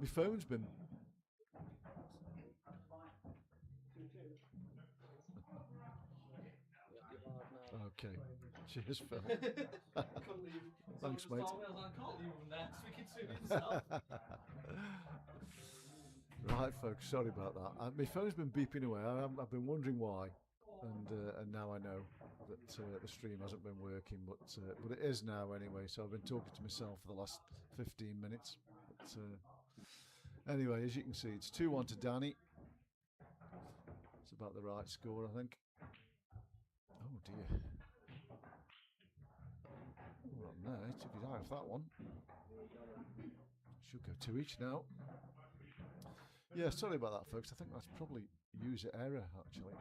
My phone's been. Okay. Cheers, Phil. Thanks, mate. I can't leave him there so he can swim himself. Right, folks. Sorry about that. My phone's been beeping away. I've been wondering why, and now I know that the stream hasn't been working, but it is now anyway. So I've been talking to myself for the last 15 minutes. But anyway, as you can see, it's 2-1 to Danny. It's about the right score, I think. Oh dear. Well, no, he took his eye off that one. Should go 2 each now. Yeah, sorry about that, folks. I think that's probably user error, actually.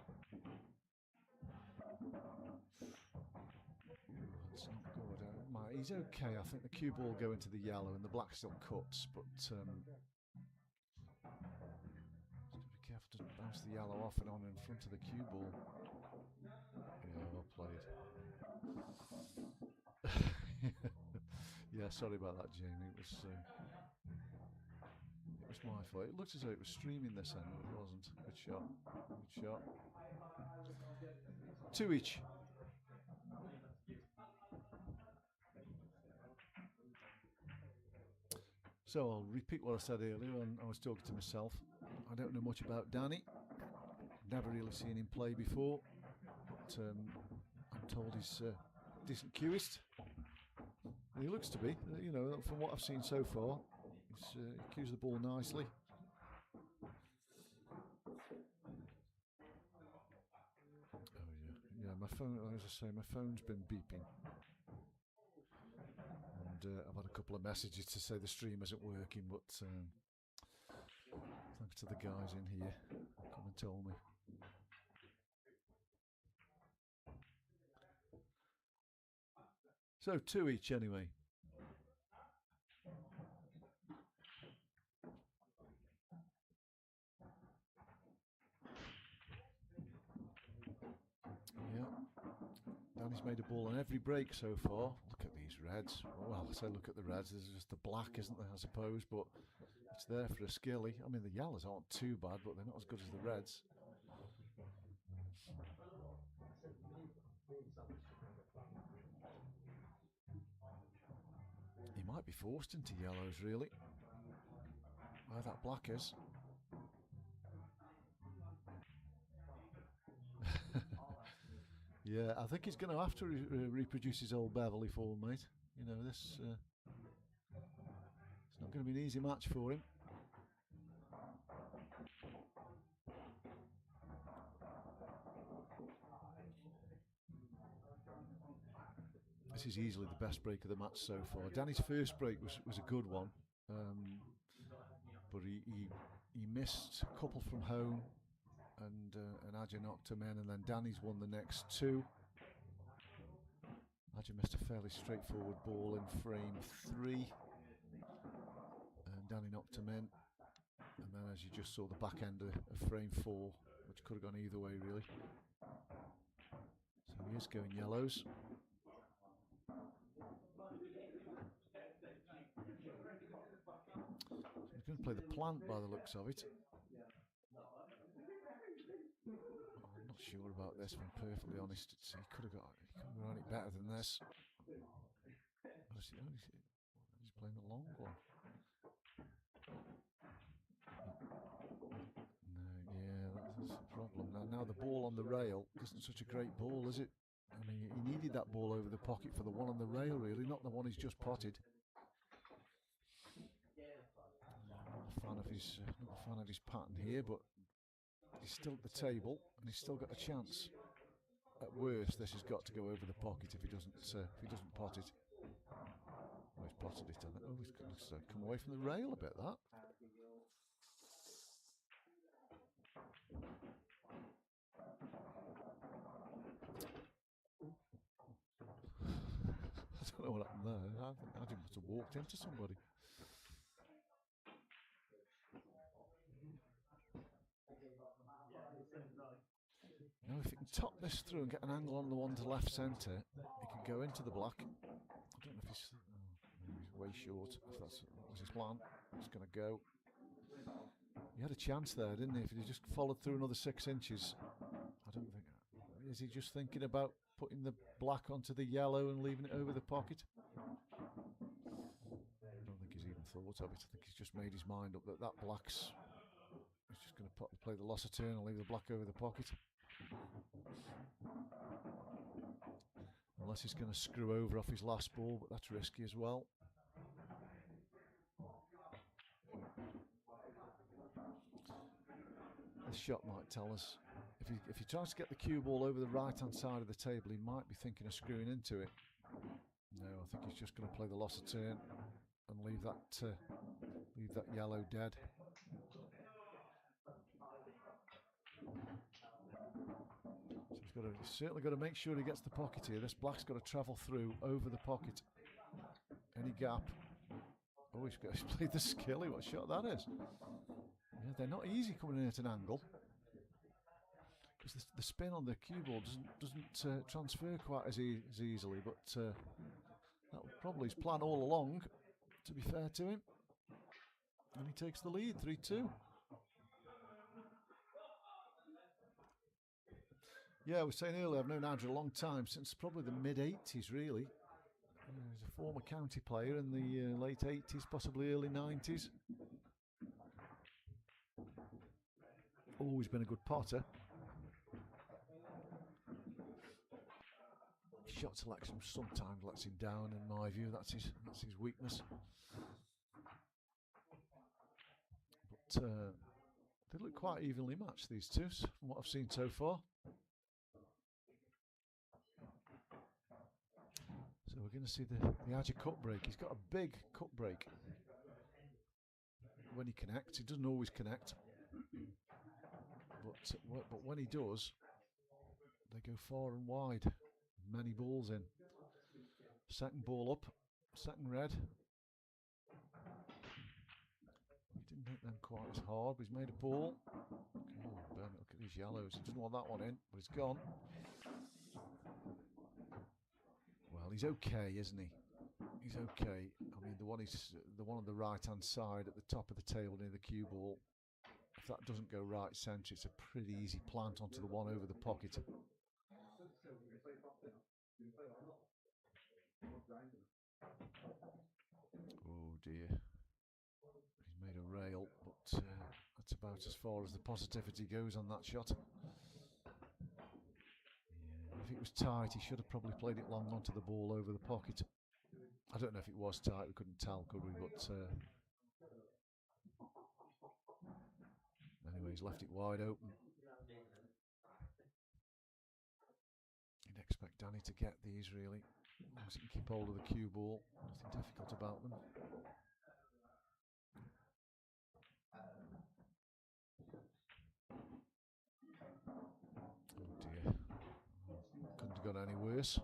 That's not good. He's okay. I think the cue ball go into the yellow and the black still cuts, but just be careful to bounce the yellow off and on in front of the cue ball. Yeah, well played. Yeah, sorry about that, Jamie. It was my fault. It looked as though it was streaming this end, but it wasn't. Good shot. Good shot. 2 each. So I'll repeat what I said earlier when I was talking to myself. I don't know much about Danny. Never really seen him play before, but I'm told he's a decent cueist. He looks to be, you know, from what I've seen so far. He cues the ball nicely. Oh yeah, my phone. As I say, my phone's been beeping, and I've had a couple of messages to say the stream isn't working. But thanks to the guys in here, come and told me. So 2 each anyway. Yeah, Danny's made a ball on every break so far. Look at these reds. Well, I say look at the reds. There's just the black, isn't there, I suppose, but it's there for a skilly. I mean, the yellows aren't too bad, but they're not as good as the reds. He might be forced into yellows, really. Where that black is. Yeah, I think he's going to have to reproduce his old Beverly form, mate. You know, this it's not going to be an easy match for him. This is easily the best break of the match so far. Danny's first break was a good one, but he missed a couple from home, and Adja knocked him in, and then Danny's won the next 2. Adja missed a fairly straightforward ball in frame 3, and Danny knocked him in, and then as you just saw the back end of frame 4, which could have gone either way really. So he is going yellows. So he's going to play the plant by the looks of it. I'm not sure about this, if I'm perfectly honest. He could have run it better than this. He's playing a long one. No, yeah, that's the problem. Now the ball on the rail isn't such a great ball, is it? I mean, he needed that ball over the pocket for the one on the rail, really, not the one he's just potted. Not a fan of his pattern here, but he's still at the table and he's still got a chance. At worst, this has got to go over the pocket if he doesn't pot it. Oh, he's potted it. Oh, he's come away from the rail a bit. That. I don't know what happened there. I think I must have walked into somebody. Now if he can top this through and get an angle on the one to left centre, he can go into the black. I don't know if he's... way short. If that was his plan, it's going to go. He had a chance there, didn't he? If he just followed through another 6 inches, I don't think. Is he just thinking about putting the black onto the yellow and leaving it over the pocket? I don't think he's even thought of it. I think he's just made his mind up that that black's. He's just going to play the loss of turn and leave the black over the pocket. Unless he's going to screw over off his last ball, but that's risky as well. This shot might tell us. If he tries to get the cue ball over the right-hand side of the table, he might be thinking of screwing into it. No, I think he's just going to play the loss of turn and leave that yellow dead. So he's certainly got to make sure he gets the pocket here. This black's got to travel through over the pocket. Any gap. Oh, he's played the skilly. What shot that is. Yeah, they're not easy coming in at an angle. Because the spin on the cue ball doesn't transfer quite as easily. But that was probably his plan all along, to be fair to him. And he takes the lead, 3-2. Yeah, I was saying earlier, I've known Andrew a long time, since probably the mid-80s, really. He's a former county player in the late 80s, possibly early 90s. Always been a good potter. Shot selection sometimes lets him down, in my view. That's his weakness. But they look quite evenly matched, these two, from what I've seen so far. So we're going to see the Adja cut break. He's got a big cut break. When he connects, he doesn't always connect. But when he does, they go far and wide. Many balls in. Second ball up, second red. He didn't hit them quite as hard, but he's made a ball. Oh, Ben, look at these yellows. He doesn't want that one in, but it's gone. Well, he's okay, isn't he? He's okay. I mean, the one on the right-hand side at the top of the table near the cue ball. If that doesn't go right centre, it's a pretty easy plant onto the one over the pocket. Oh dear. He's made a rail, but that's about as far as the positivity goes on that shot. Yeah, if it was tight, he should have probably played it long onto the ball over the pocket. I don't know if it was tight, we couldn't tell, could we? But anyway, he's left it wide open. You'd expect Danny to get these, really. As long as he can keep hold of the cue ball, nothing difficult about them. Oh dear. Couldn't have got any worse.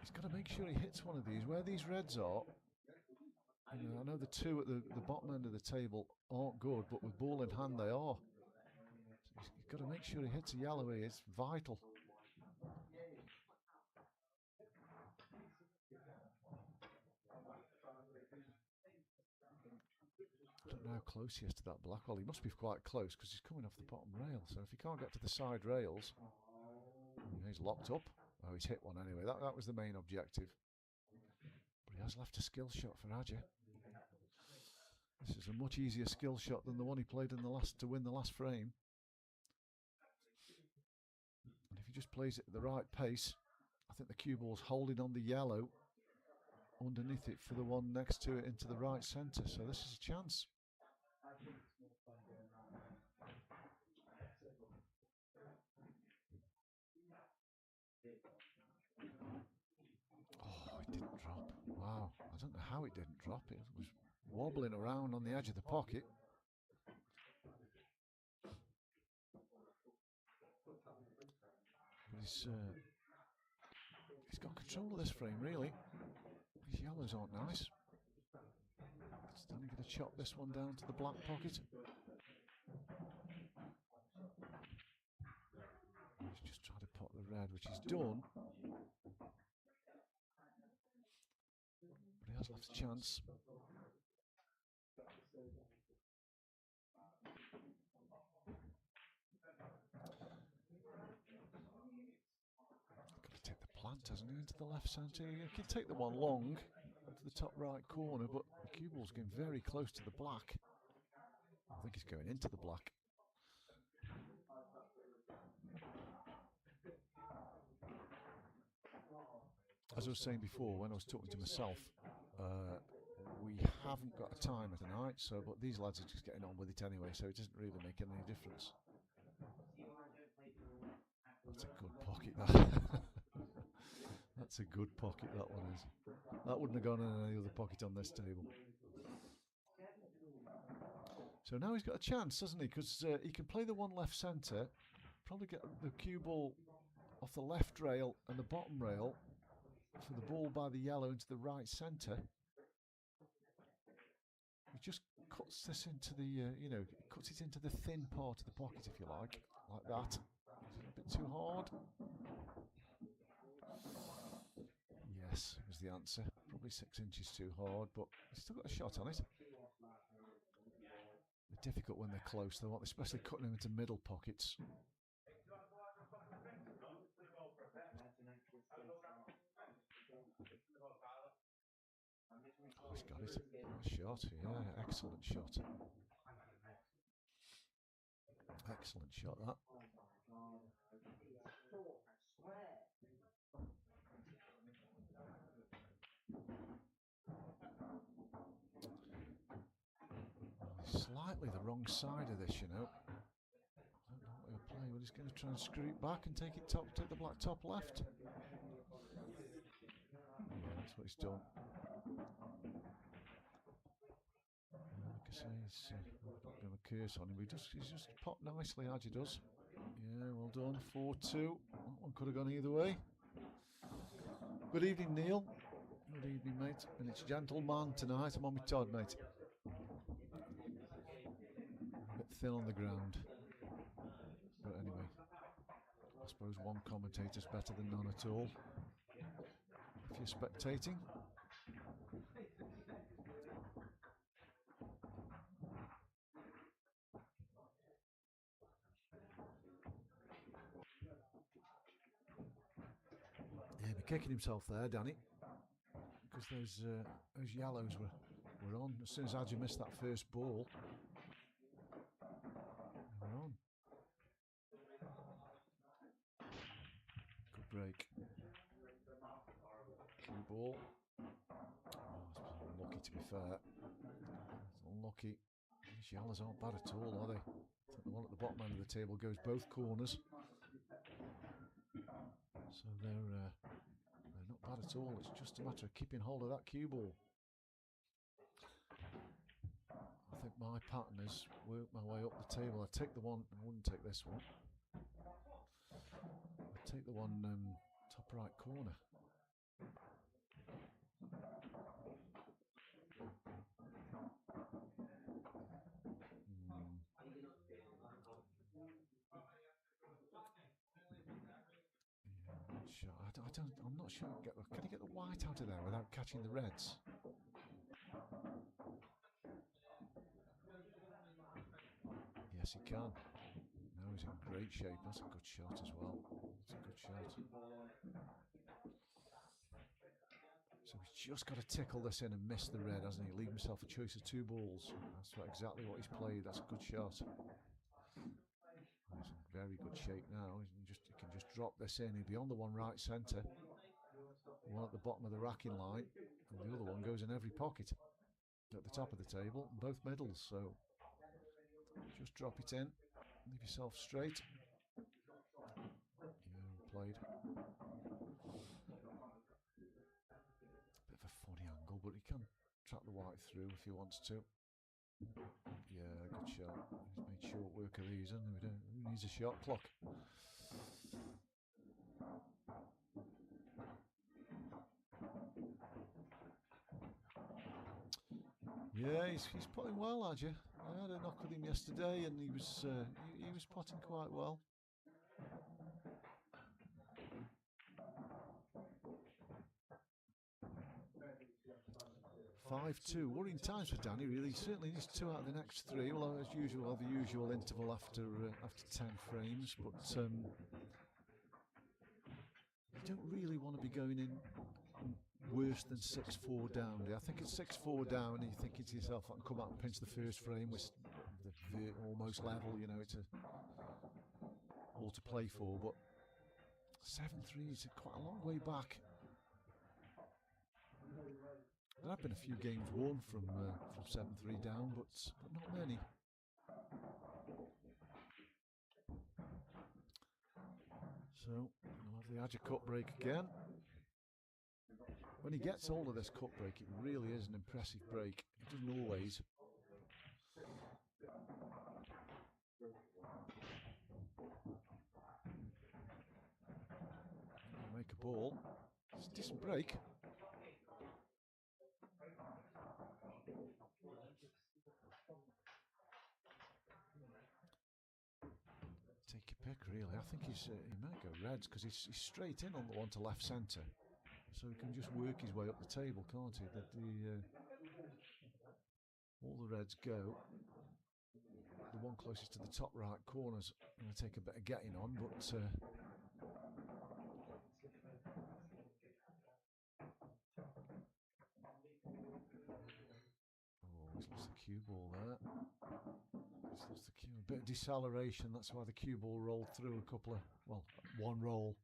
He's got to make sure he hits one of these. Where these reds are, you know, I know the two at the bottom end of the table aren't good, but with ball in hand they are. So he's got to make sure he hits a yellow here. It's vital. I don't know how close he is to that black. Well, he must be quite close because he's coming off the bottom rail. So if he can't get to the side rails, he's locked up. Oh, he's hit one anyway. That was the main objective. But he has left a skill shot for Adja. This is a much easier skill shot than the one he played in to win the last frame. And if he just plays it at the right pace, I think the cue ball's holding on the yellow underneath it for the one next to it into the right centre. So this is a chance. Oh, it didn't drop. Wow, I don't know how it didn't drop. It was wobbling around on the edge of the pocket. But he's got control of this frame, really. These yellows aren't nice. Is Danny going to chop this one down to the black pocket? He's just trying to red, which he's done. But he has left a chance. Got to take the plant, hasn't he, into the left centre. He can take the one long to the top right corner, but the cue ball's getting very close to the black. I think he's going into the black. As I was saying before, when I was talking to myself, we haven't got a timer tonight, so but these lads are just getting on with it anyway, so it doesn't really make any difference. That's a good pocket, that. That's a good pocket, that one is. That wouldn't have gone in any other pocket on this table. So now he's got a chance, hasn't he? Because he can play the one left centre, probably get the cue ball off the left rail and the bottom rail for the ball by the yellow into the right centre. He just cuts this into the, cuts it into the thin part of the pocket, if you like that. A bit too hard. Yes, was the answer. Probably 6 inches too hard, but he's still got a shot on it. They're difficult when they're close, though, especially cutting them into middle pockets. Oh, he's got it. What a shot, yeah, excellent shot. Excellent shot, that. Slightly the wrong side of this, you know. I don't know what he'll play, but he's going to try and screw it back and take the black top left. Yeah, that's what he's done. Like I say, he's got a bit of a curse on him, but he's just popped nicely, Hadji does. Yeah, well done. 4-2. That one could have gone either way. Good evening, Neil. Good evening, mate. And it's Gentleman tonight. I'm on with Todd, mate. A bit thin on the ground. But anyway, I suppose one commentator's better than none at all. If you're spectating. Yeah, he'd be kicking himself there, Danny. Because those yellows were on. As soon as Hadji missed that first ball, they were on. Good break. Cue ball. Oh, it's unlucky, to be fair. It's unlucky. These yellows aren't bad at all, are they? I think the one at the bottom end of the table goes both corners. So they're not bad at all. It's just a matter of keeping hold of that cue ball. I think my pattern is work my way up the table. I take the one, I wouldn't take this one. I'd take the one top right corner. I'm not sure. Can you get the white out of there without catching the reds? Yes, he can. No, he's in great shape. That's a good shot as well. That's a good shot. So he's just got to tickle this in and miss the red, hasn't he? Leave himself a choice of 2 balls. That's exactly what he's played. That's a good shot. He's in very good shape now. He can just drop this in. He'll be on the one right centre, one at the bottom of the racking line, and the other one goes in every pocket at the top of the table, both middles. So just drop it in, leave yourself straight. Yeah, well played. Bit of a funny angle, but he can trap the white through if he wants to. Yeah, good shot. He's made short work of these, hasn't he? Who needs a shot clock? Yeah, he's potting well, Hadji. I had a knock with him yesterday, and he was potting quite well. 5-2. Worrying times for Danny, really. He certainly needs 2 out of the next 3. Well, as usual, the usual interval after 10 frames. But you don't really want to be going in worse than 6-4 down. I think it's 6-4 down, and you're thinking to yourself, I can come out and pinch the first frame with the almost level. You know, it's all to play for. But 7-3 is quite a long way back. There have been a few games won from 7-3 down, but not many. So we'll have the Adja cut break again. When he gets hold of this cut break, it really is an impressive break. It doesn't always. Make a ball. It's a decent break. Take your pick, really. I think he might go reds because he's straight in on the one to left centre, so he can just work his way up the table, can't he? All the reds go. The one closest to the top right corner's going to take a bit of getting on, but he's lost the cue ball there. He's lost the cue. A bit of deceleration, that's why the cue ball rolled through one roll.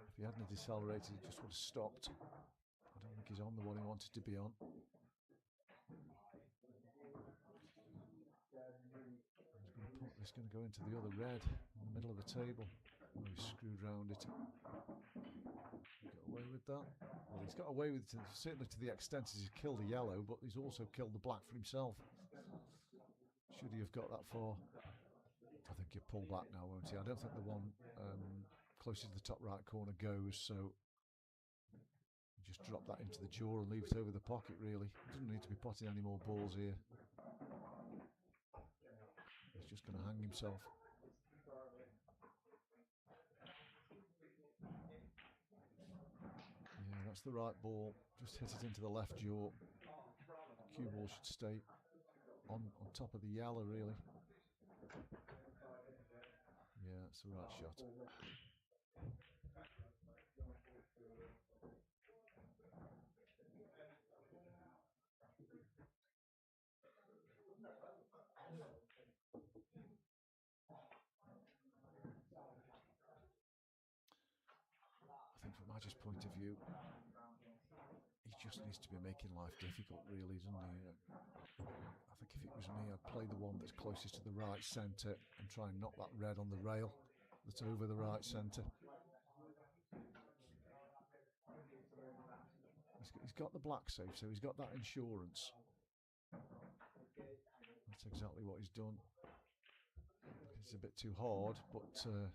If he hadn't decelerated, it just would have stopped. I don't think he's on the one he wanted to be on. He's going to go into the other red in the middle of the table. Oh, he's screwed round it. He got away with that. Well, he's got away with it certainly to the extent he's killed a yellow, but he's also killed the black for himself. Should he have got that far? I think he'll pull back now, won't he? I don't think the one closest to the top right corner goes, so just drop that into the jaw and leave it over the pocket, really. Doesn't need to be potting any more balls here. He's just going to hang himself. Yeah, that's the right ball. Just hit it into the left jaw. Cue ball should stay on top of the yellow, really. Yeah, it's the right shot. I think from Adja's point of view, he just needs to be making life difficult, really, doesn't he? I think if it was me, I'd play the one that's closest to the right centre and try and knock that red on the rail that's over the right centre. He's got the black safe, so he's got that insurance. That's exactly what he's done. It's a bit too hard, but the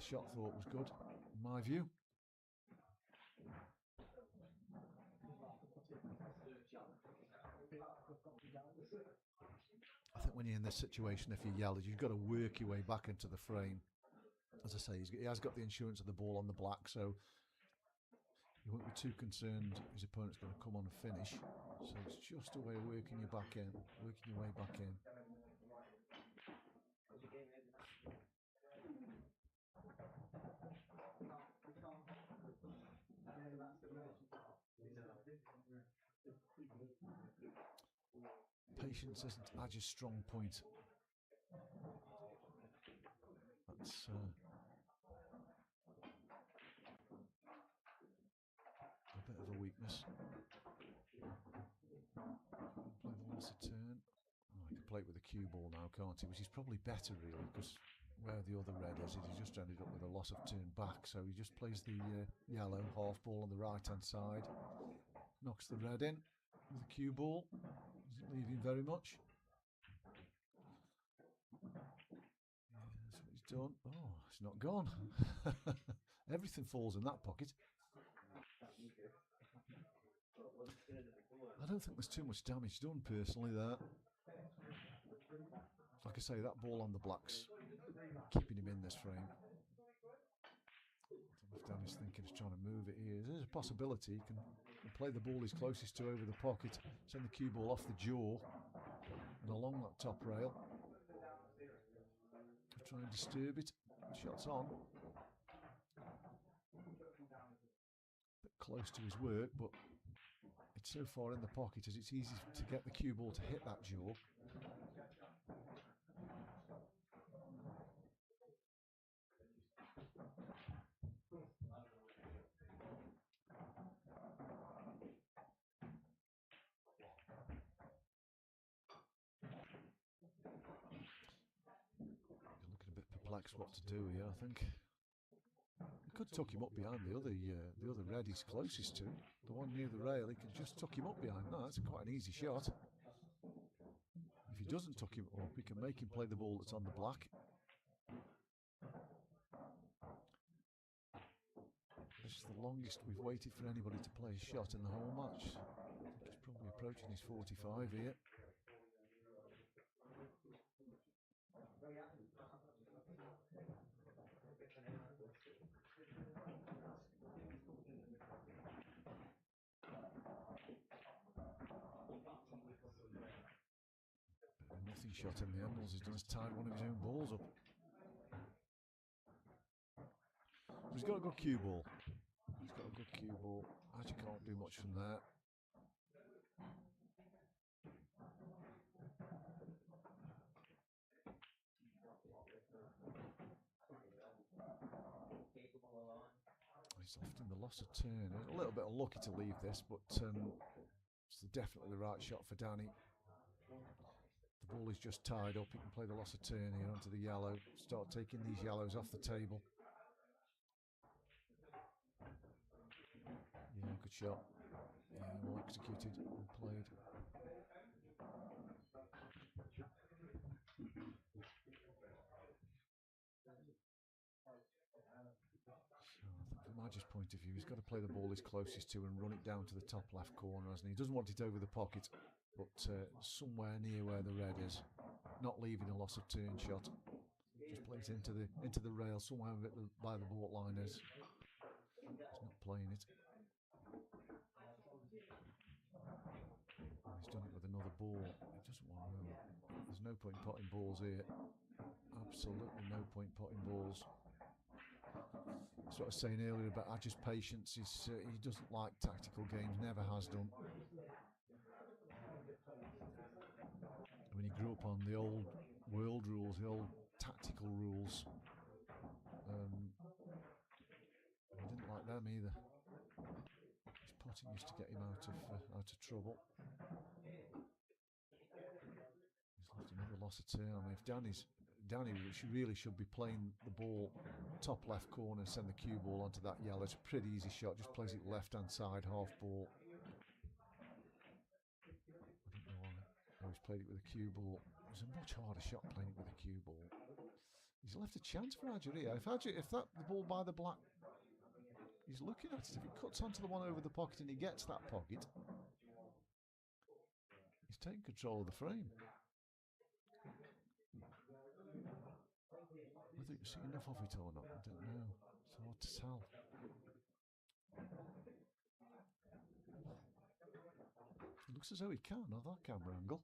shot thought was good, in my view. I think when you're in this situation, if you yell, you've got to work your way back into the frame. As I say, he has got the insurance of the ball on the black, so you won't be too concerned his opponent's going to come on and finish. So it's just a way of working your way back in. Patience isn't Adja's strong point. That's a bit of a weakness. Play the loss of turn. Oh, he can play it with a cue ball now, can't he? Which is probably better, really, because where the other red is, he just ended up with a loss of turn back. So he just plays the yellow half ball on the right hand side, knocks the red in with a cue ball. Doesn't leave him very much. Yeah, that's what he's done. Oh, it's not gone. Everything falls in that pocket. I don't think there's too much damage done personally there. Like I say, that ball on the black's keeping him in this frame. I don't know if Danny's thinking he's trying to move it here. There's a possibility you can play the ball he's closest to over the pocket, send the cue ball off the jaw and along that top rail. Try and disturb it. Shot's on. Bit close to his work, but it's so far in the pocket as it's easy to get the cue ball to hit that jaw. Looking a bit perplexed what to do here, I think. He could tuck him up behind the other red he's closest to. The one near the rail, he could just tuck him up behind. No, that's quite an easy shot. If he doesn't tuck him up, he can make him play the ball that's on the black. This is the longest we've waited for anybody to play a shot in the whole match. He's probably approaching his 45 here. Nothing shot in the end. All he's done is tied one of his own balls up. He's got a good cue ball. He's got a good cue ball. Actually can't do much from there. He's often the loss of turn. A little bit unlucky to leave this, but it's definitely the right shot for Danny. The ball is just tied up. He can play the loss of turn here onto the yellow. Start taking these yellows off the table. Yeah, good shot. Yeah, well executed and played. From Madge's point of view, he's got to play the ball he's closest to and run it down to the top left corner, hasn't he? He doesn't want it over the pocket, but somewhere near where the red is, not leaving a loss of turn shot. Just plays into the rail somewhere by the baulk line is. He's not playing it. He's done it with another ball. He doesn't want to. There's no point in potting balls here. Absolutely no point potting balls. That's what I was saying earlier about Adge's patience. He doesn't like tactical games, never has done. When he grew up on the old world rules, the old tactical rules, he didn't like them either. His potting used to get him out of trouble. He's left another loss of turn. I mean, if Danny really should be playing the ball top left corner, send the cue ball onto that yellow. It's a pretty easy shot, just plays it left hand side, half ball. I don't know why. Oh, he's played it with a cue ball. It was a much harder shot playing it with a cue ball. He's left a chance for Adge here. If the ball by the black, he's looking at it. If it cuts onto the one over the pocket and he gets that pocket, he's taking control of the frame. Whether you see enough of it or not, I don't know. It's hard to tell. It looks as though he can on that camera angle.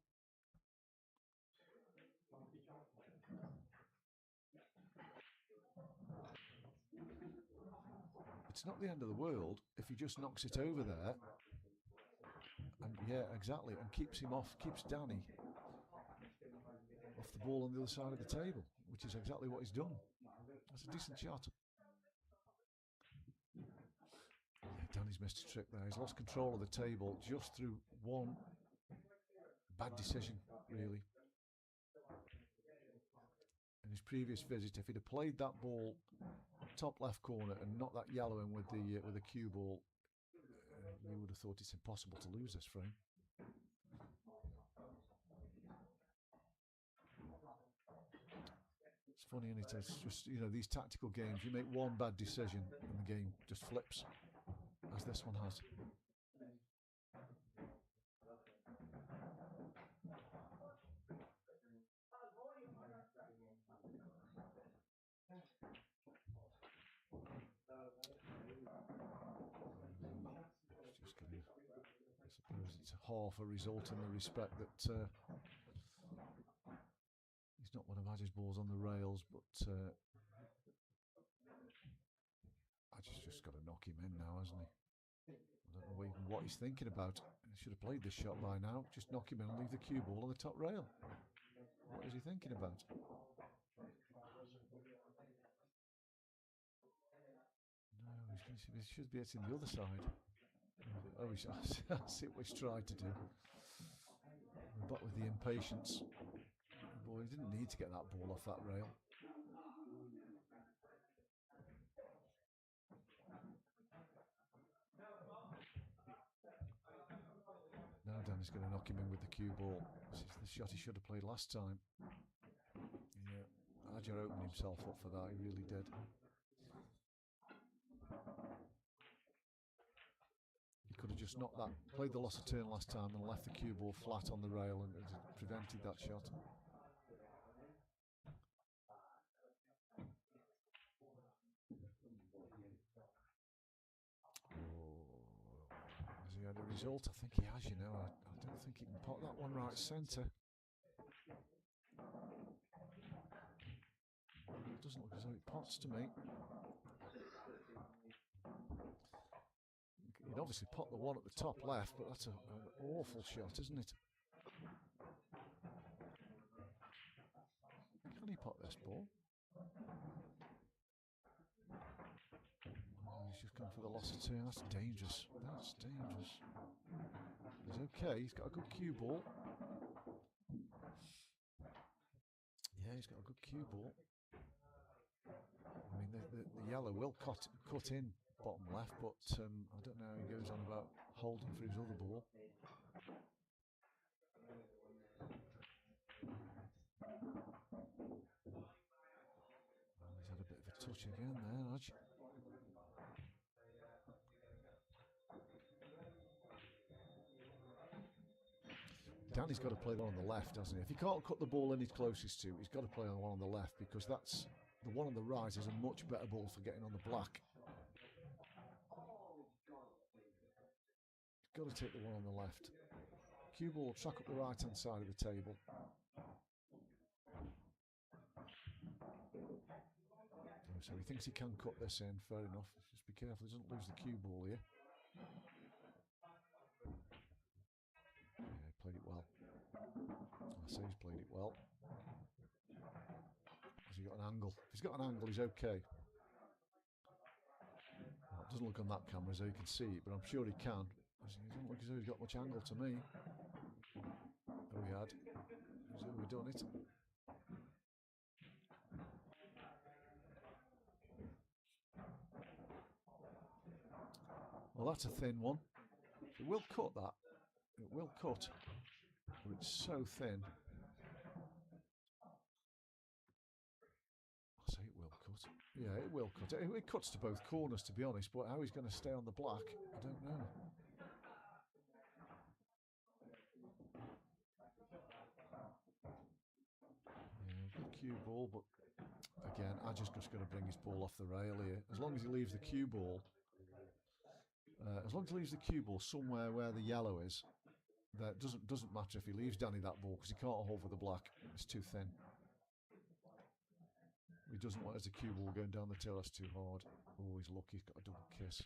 It's not the end of the world if he just knocks it over there. And yeah, exactly, and keeps Danny off the ball on the other side of the table, which is exactly what he's done. That's a decent shot. Yeah, Danny's missed a trick there. He's lost control of the table just through one bad decision, really. In his previous visit, if he'd have played that ball top left corner and knocked that yellow in with the cue ball, you would have thought it's impossible to lose this frame. It's funny, isn't it? It's just, these tactical games, you make one bad decision and the game just flips, as this one has. Whereas it's half a result in the respect that he's not one of Adge's balls on the rails, but Adge's just got to knock him in now, hasn't he? I don't know even what he's thinking about. He should have played this shot by now. Just knock him in and leave the cue ball on the top rail. What is he thinking about? No, he should be hitting the other side. Oh, I see what he's tried to do. We're back with the impatience. Boy, he didn't need to get that ball off that rail. Now Danny's going to knock him in with the cue ball. This is the shot he should have played last time. Yeah, Adge opened himself up for that, he really did. He could have just knocked that, played the loss of turn last time and left the cue ball flat on the rail and prevented that shot. Has he had a result? I think he has, you know. I don't think he can pot that one right centre. It doesn't look as though it pots to me. He'd obviously pot the one at the top left, but that's an awful shot, isn't it? Can he pot this ball? Oh, he's just gone for the loss of turn. That's dangerous. That's dangerous. He's okay. He's got a good cue ball. Yeah, he's got a good cue ball. I mean, the yellow will cut in bottom left, but I don't know how he goes on about holding for his other ball. Oh, he's had a bit of a touch again there, Adge. Danny's got to play the one on the left, hasn't he? If he can't cut the ball in he's closest to, he's got to play on the one on the left, because that's the one on the right is a much better ball for getting on the black. He's got to take the one on the left. Cue ball will track up the right hand side of the table. So he thinks he can cut this in, fair enough. Just be careful he doesn't lose the cue ball here. Yeah, he played it well. I say he's played it well. Has he got an angle? If he's got an angle, he's okay. Well, it doesn't look on that camera so you can see it, but I'm sure he can. He doesn't look as though he's got much angle to me. Oh, he had. He's overdone it. Well, that's a thin one. It will cut that. It will cut. But it's so thin. I say it will cut. Yeah, it will cut. It cuts to both corners, to be honest, but how he's going to stay on the black, I don't know. Yeah, good cue ball, but again, I just got to bring his ball off the rail here. As long as he leaves the cue ball, somewhere where the yellow is, that doesn't matter if he leaves Danny that ball, because he can't hold for the black. It's too thin. He doesn't want as a cue ball going down the tail, that's too hard. Oh, he's lucky, he's got a double kiss.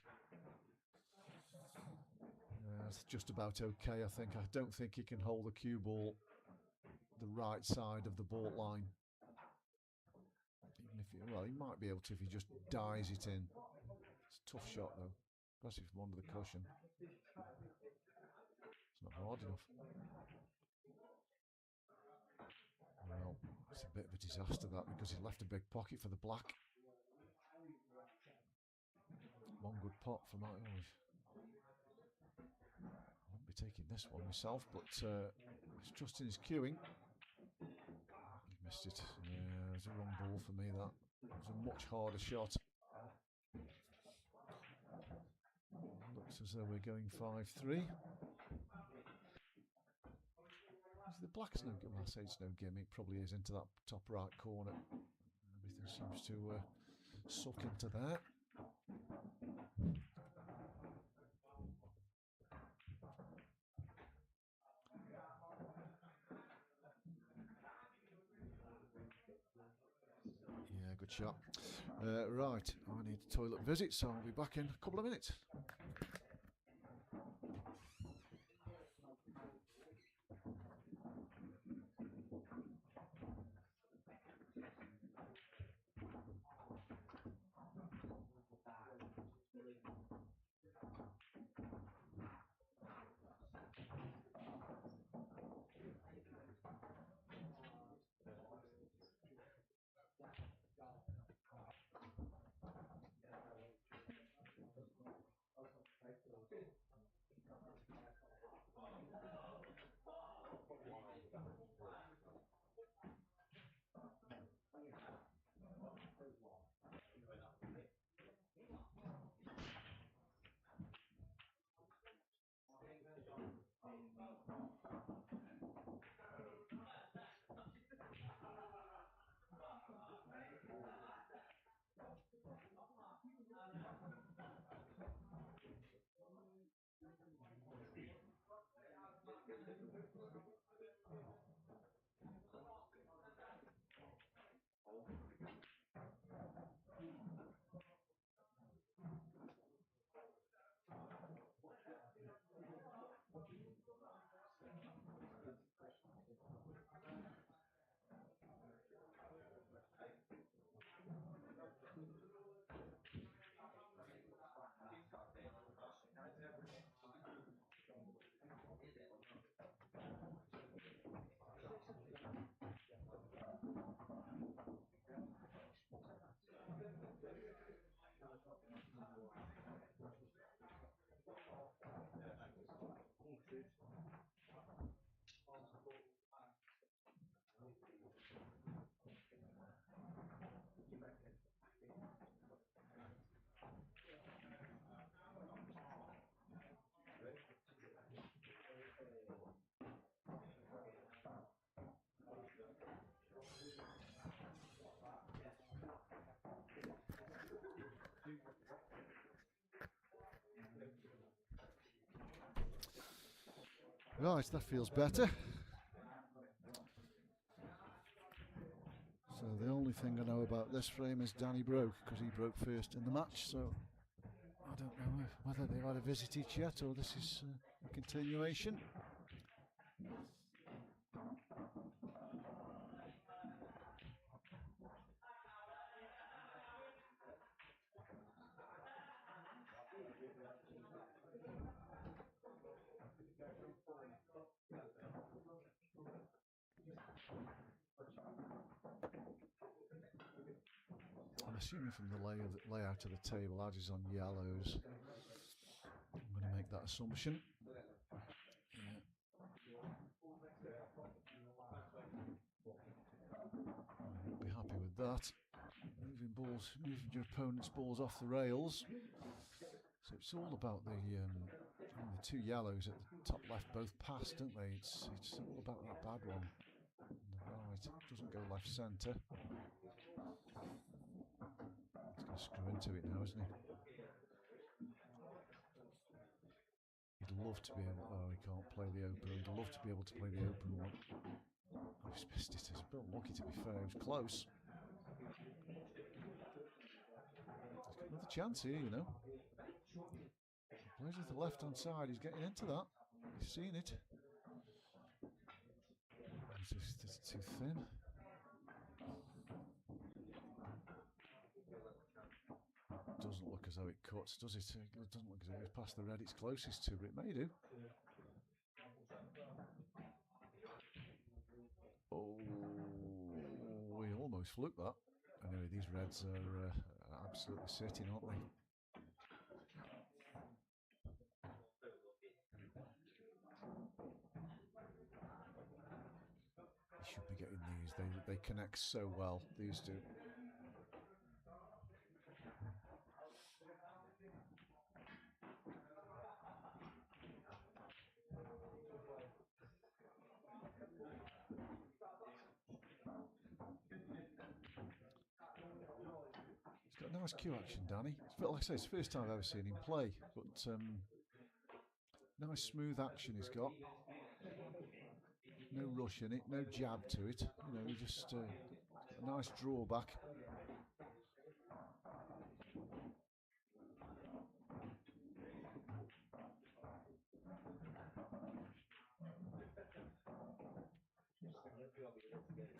It's just about okay, I think. I don't think he can hold the cue ball the right side of the ball line. Even if he might be able to if he just dies it in. It's a tough shot though, especially from under the cushion. It's not hard enough. Well, it's a bit of a disaster that, because he left a big pocket for the black. One good pot for Mike. I wouldn't be taking this one myself, but he's trusting his cueing. He missed it. Yeah, it's a wrong ball for me, that. It was a much harder shot. Looks as though we're going 5-3. The black's no gimmick. I say it's no gimmick. Probably is into that top right corner. Everything seems to suck into that. Good shot. Right, I need a toilet visit, so I'll be back in a couple of minutes. Right, that feels better. So the only thing I know about this frame is Danny broke, because he broke first in the match, so I don't know whether they've had a visit each yet or this is a continuation. I'm assuming from the layout of the table, ours is on yellows. I'm going to make that assumption. Yeah. You'll be happy with that. Moving your opponent's balls off the rails. So it's all about the two yellows at the top left both pass, don't they? It's all about that bad one. And the right doesn't go left centre. He's going to screw into it now, isn't he? He'd love to be able. Oh, he can't play the open. He'd love to be able to play the open one. Oh, he's missed it. He's a bit lucky, to be fair. It was close. He's got another chance here, you know. Plays with the left-hand side. He's getting into that. He's seen it. It's just too thin. Doesn't look as though it cuts, does it? It doesn't look as though it's past the red it's closest to, but it may do. Oh, we almost fluked that. Anyway, these reds are absolutely sitting, aren't they? You should be getting these. They connect so well, these two. He's got nice cue action, Danny. Like I say, it's the first time I've ever seen him play, but nice smooth action he's got. No rush in it, no jab to it. You know, just a nice drawback.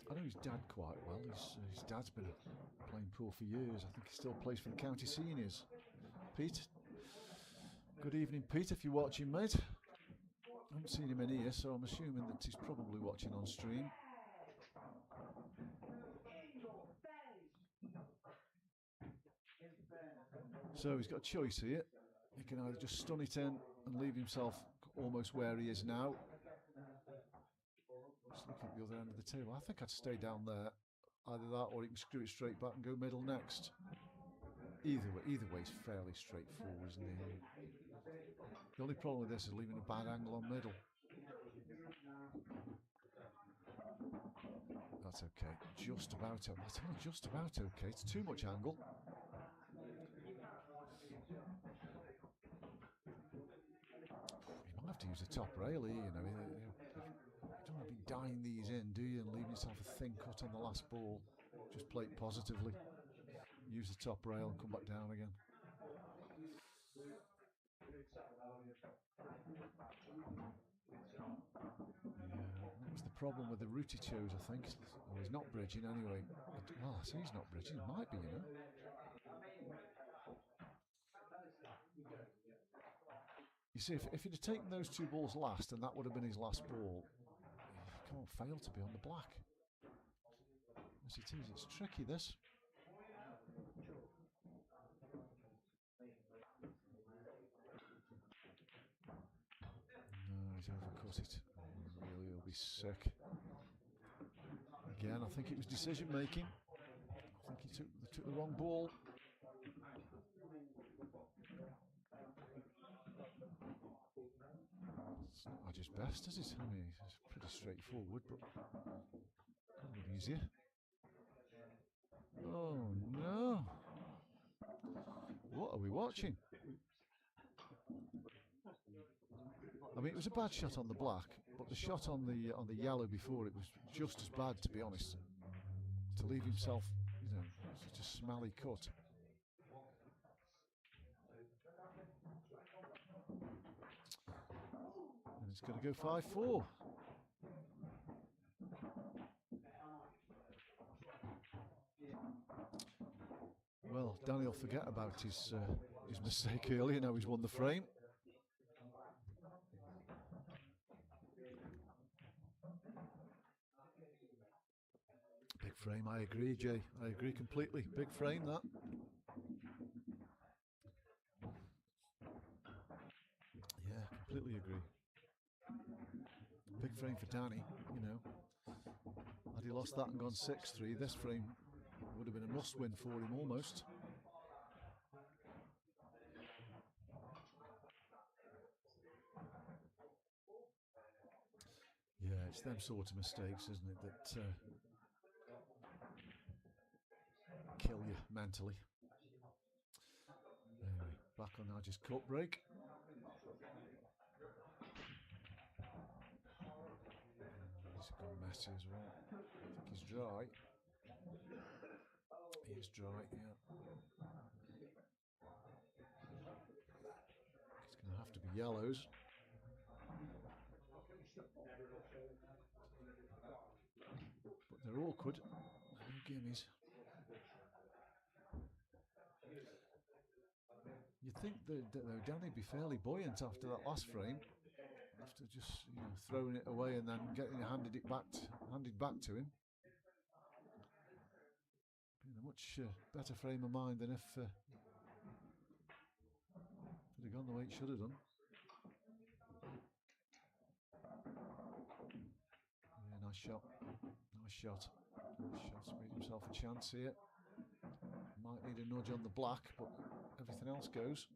I know his dad quite well. His dad's been a playing pro for years. I think he still plays for the county seniors. Pete. Good evening, Pete, if you're watching, mate. I haven't seen him in here, so I'm assuming that he's probably watching on stream. So he's got a choice here. He can either just stun it in and leave himself almost where he is now. Just looking at the other end of the table. I think I'd stay down there. Either that or he can screw it straight back and go middle next. Either way is fairly straightforward, isn't it? The only problem with this is leaving a bad angle on middle. That's okay. Just about okay. That's only just about okay. It's too much angle. You might have to use the top rail here, you know. You don't want to be dying these in, do you? And leaving yourself a thin cut on the last ball. Just play it positively. Use the top rail and come back down again. That was the problem with the route he chose, I think. Oh, he's not bridging anyway. Well, I say he's not bridging. He might be, you know. You see, if he'd have taken those two balls last, and that would have been his last ball, he can't fail to be on the black. As it is, it's tricky, this. No, he's overcut it. Oh, really, he'll be sick. Again, I think it was decision making. I think he took the wrong ball. It's not Hodge's best, is it? I mean, it's pretty straightforward, but could have been easier. Oh no! What are we watching? I mean, it was a bad shot on the black, but the shot on the yellow before it was just as bad, to be honest. To leave himself, you know, such a smelly cut. And it's going to go 5-4. Well, Danny will forget about his mistake earlier. Now he's won the frame. Big frame, I agree, Jay. I agree completely. Big frame, that. Yeah, completely agree. Big frame for Danny, you know. Had he lost that and gone 6-3, this frame would have been a must-win for him almost. Yeah, it's them sort of mistakes, isn't it, that kill you mentally. Anyway, back on Hodge's cut break. He's gone messy as well. I think he's dry. He is dry, yeah. It's going to have to be yellows. But they're awkward. No gimmies. You'd think that Danny'd be fairly buoyant after that last frame, after just throwing it away and then getting handed back to him. In a much better frame of mind than if it had gone the way it should have done. Yeah, nice shot. Nice shot. He's made himself a chance here. Might need a nudge on the black, but everything else goes.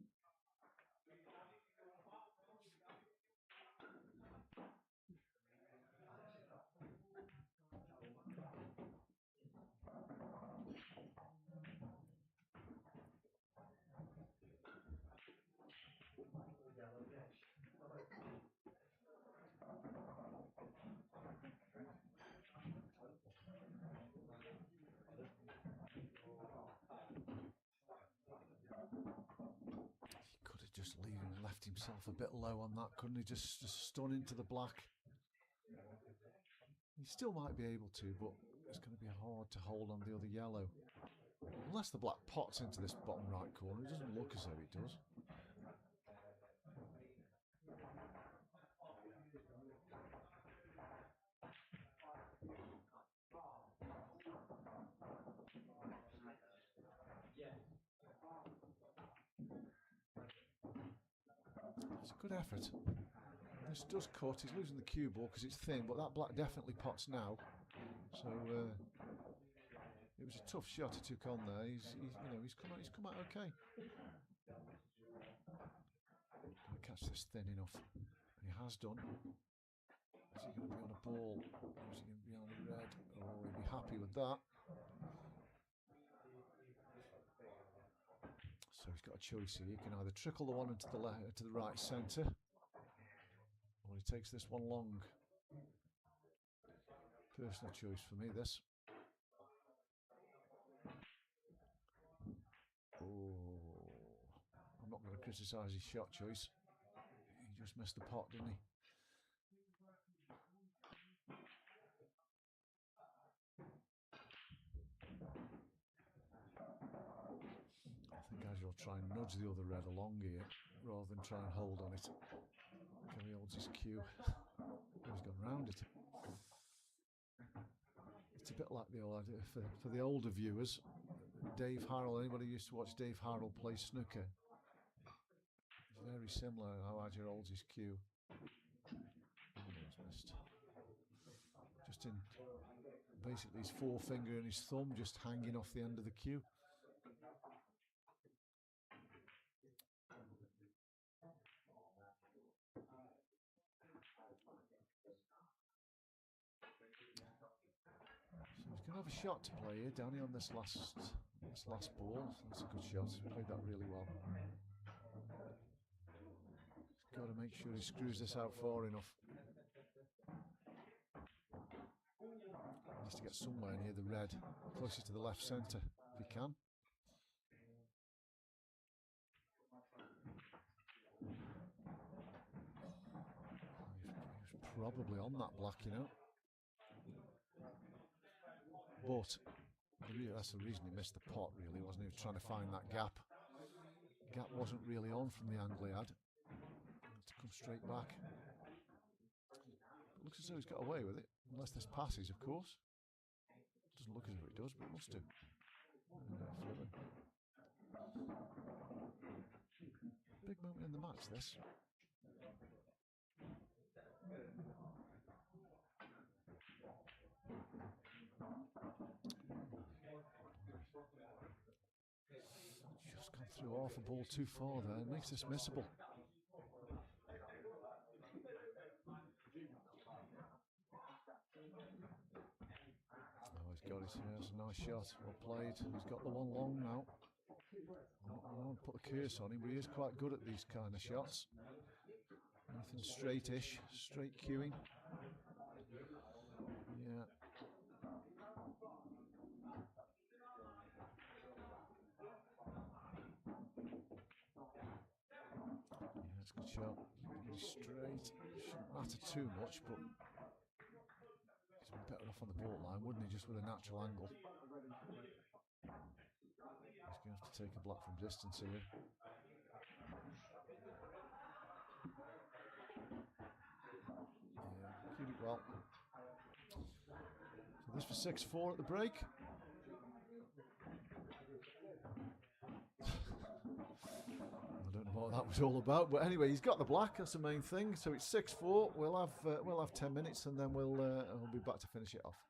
Just left himself a bit low on that, couldn't he? Just stun into the black. He still might be able to, but it's going to be hard to hold on the other yellow. Unless the black pots into this bottom right corner, it doesn't look as though it does. It's a good effort. This does cut. He's losing the cue ball because it's thin, but that black definitely pots now. So it was a tough shot he took on there. He's come out okay. Got to catch this thin enough, and he has done. Is he going to be on a ball? Or is he going to be on a red? Oh, he'll be happy with that. So he's got a choice here. He can either trickle the one into the right centre, or he takes this one long. Personal choice for me, this. Oh, I'm not going to criticise his shot choice. He just missed the pot, didn't he? I think I shall try and nudge the other red along here rather than try and hold on it. He holds his cue. He's gone round it. It's a bit like the old idea for the older viewers. Dave Harrell, anybody who used to watch Dave Harrell play snooker? It's very similar how Adger holds his cue. He's missed. Just in basically his forefinger and his thumb just hanging off the end of the cue. He's going to have a shot to play here, Danny, on this last ball. That's a good shot. He's played that really well. He's got to make sure he screws this out far enough. He needs to get somewhere near the red, closer to the left centre if he can. He was probably on that black, you know. But that's the reason he missed the pot, really, wasn't he? He was trying to find that gap. Gap wasn't really on from the angle he had. To come straight back. It looks as though he's got away with it, unless this passes, of course. Doesn't look as though it does, but it must do. Big moment in the match, this. Just gone through half a ball too far there. It makes this missable. Oh, he's got it. Yeah, it's a nice shot. Well played. He's got the one long now. I don't want to put the curse on him, but he is quite good at these kind of shots. Anything straight-ish, straight cueing. Yeah. It's a good shot. Really straight. Shouldn't matter too much, but he's been better off on the ball line, wouldn't he? Just with a natural angle. He's going to have to take a black from distance here. Yeah, cued it well. So this for 6-4 at the break. I don't know what that was all about, but anyway, he's got the black. That's the main thing. So it's 6-4. We'll have 10 minutes, and then we'll be back to finish it off.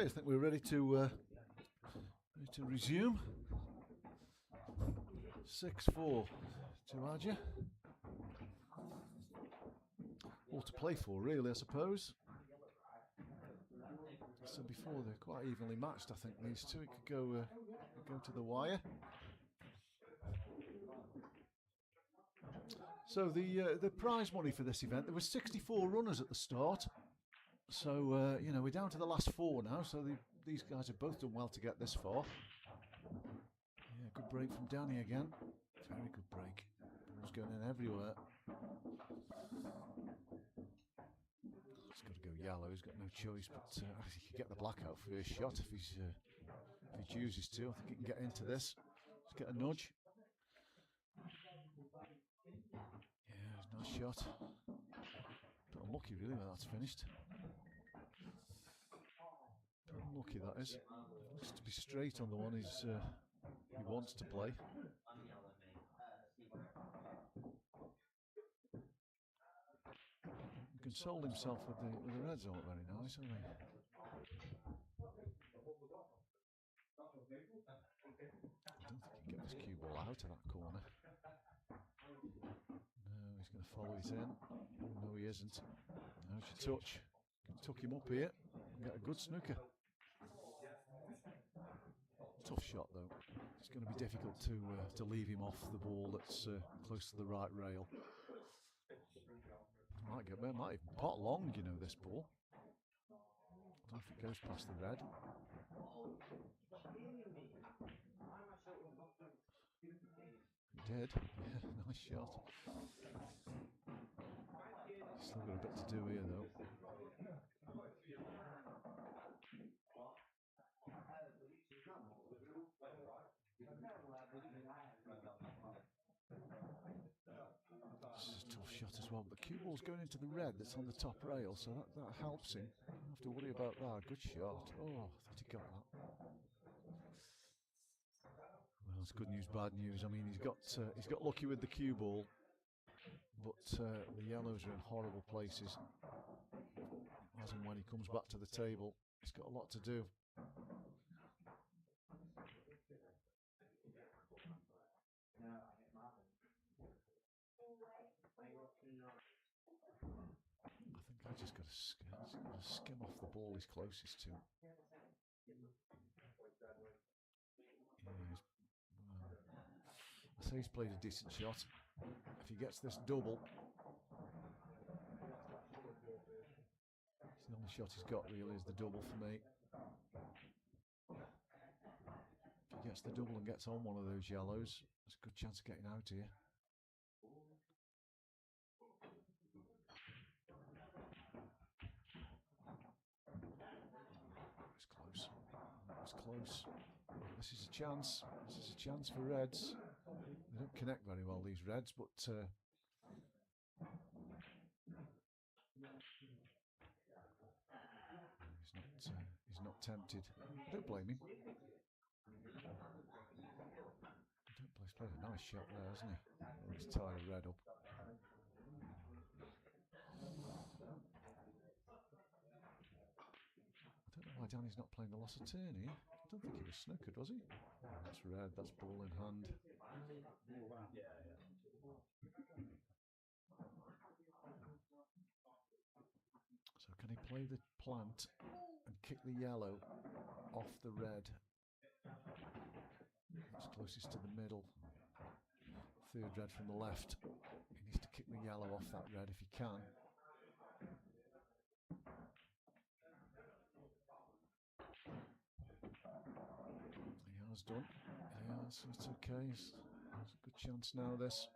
I think we're ready to resume. 6-4 to Adja. All to play for, really, I suppose. So before they're quite evenly matched, I think these two. It could go to the wire. So the prize money for this event, there were 64 runners at the start. So you know, we're down to the last 4 now. So these guys have both done well to get this far. Yeah, good break from Danny again. Very good break. Ball's going in everywhere. He's got to go yellow. He's got no choice. But he could get the black out first shot if he chooses to. I think he can get into this. Let's get a nudge. Yeah, nice shot. But unlucky really when that's finished. But unlucky that is. Looks to be straight on the one he wants to play. He consoled himself with the reds aren't very nice, are they? I don't think he can get this cue ball out of that corner. No, he's going to follow it in. No, he isn't. How's your touch? Can tuck him up here and get a good snooker. Tough shot though. It's going to be difficult to leave him off the ball that's close to the right rail. Might even pot long, you know, this ball. I don't know if it goes past the red. It did. Yeah, nice shot. Still got a bit to do here though. This is a tough shot as well, but the cue ball's going into the red that's on the top rail, so that helps him. Don't have to worry about that. Good shot. Oh, I thought he got that. Well, it's good news, bad news. I mean, he's got lucky with the cue ball, but the yellows are in horrible places. As and when he comes back to the table, he's got a lot to do. I think I just got to skim off the ball he's closest to. I say he's played a decent shot. If he gets this double, it's the only shot he's got really is the double for me. If he gets the double and gets on one of those yellows, there's a good chance of getting out here. It's close. That was close. This is a chance. This is a chance for reds. They don't connect very well, these reds, but he's not tempted. I don't blame him. He's played a nice shot there, hasn't he? Oh, he's tied a red up. I don't know why Danny's not playing the loss of turn here. I don't think he was snookered, was he? Oh, that's red, that's ball in hand. So can he play the plant and kick the yellow off the red? It's closest to the middle. Third red from the left. He needs to kick the yellow off that red if he can. He has done. Yeah, so it's okay. There's a good chance now, this.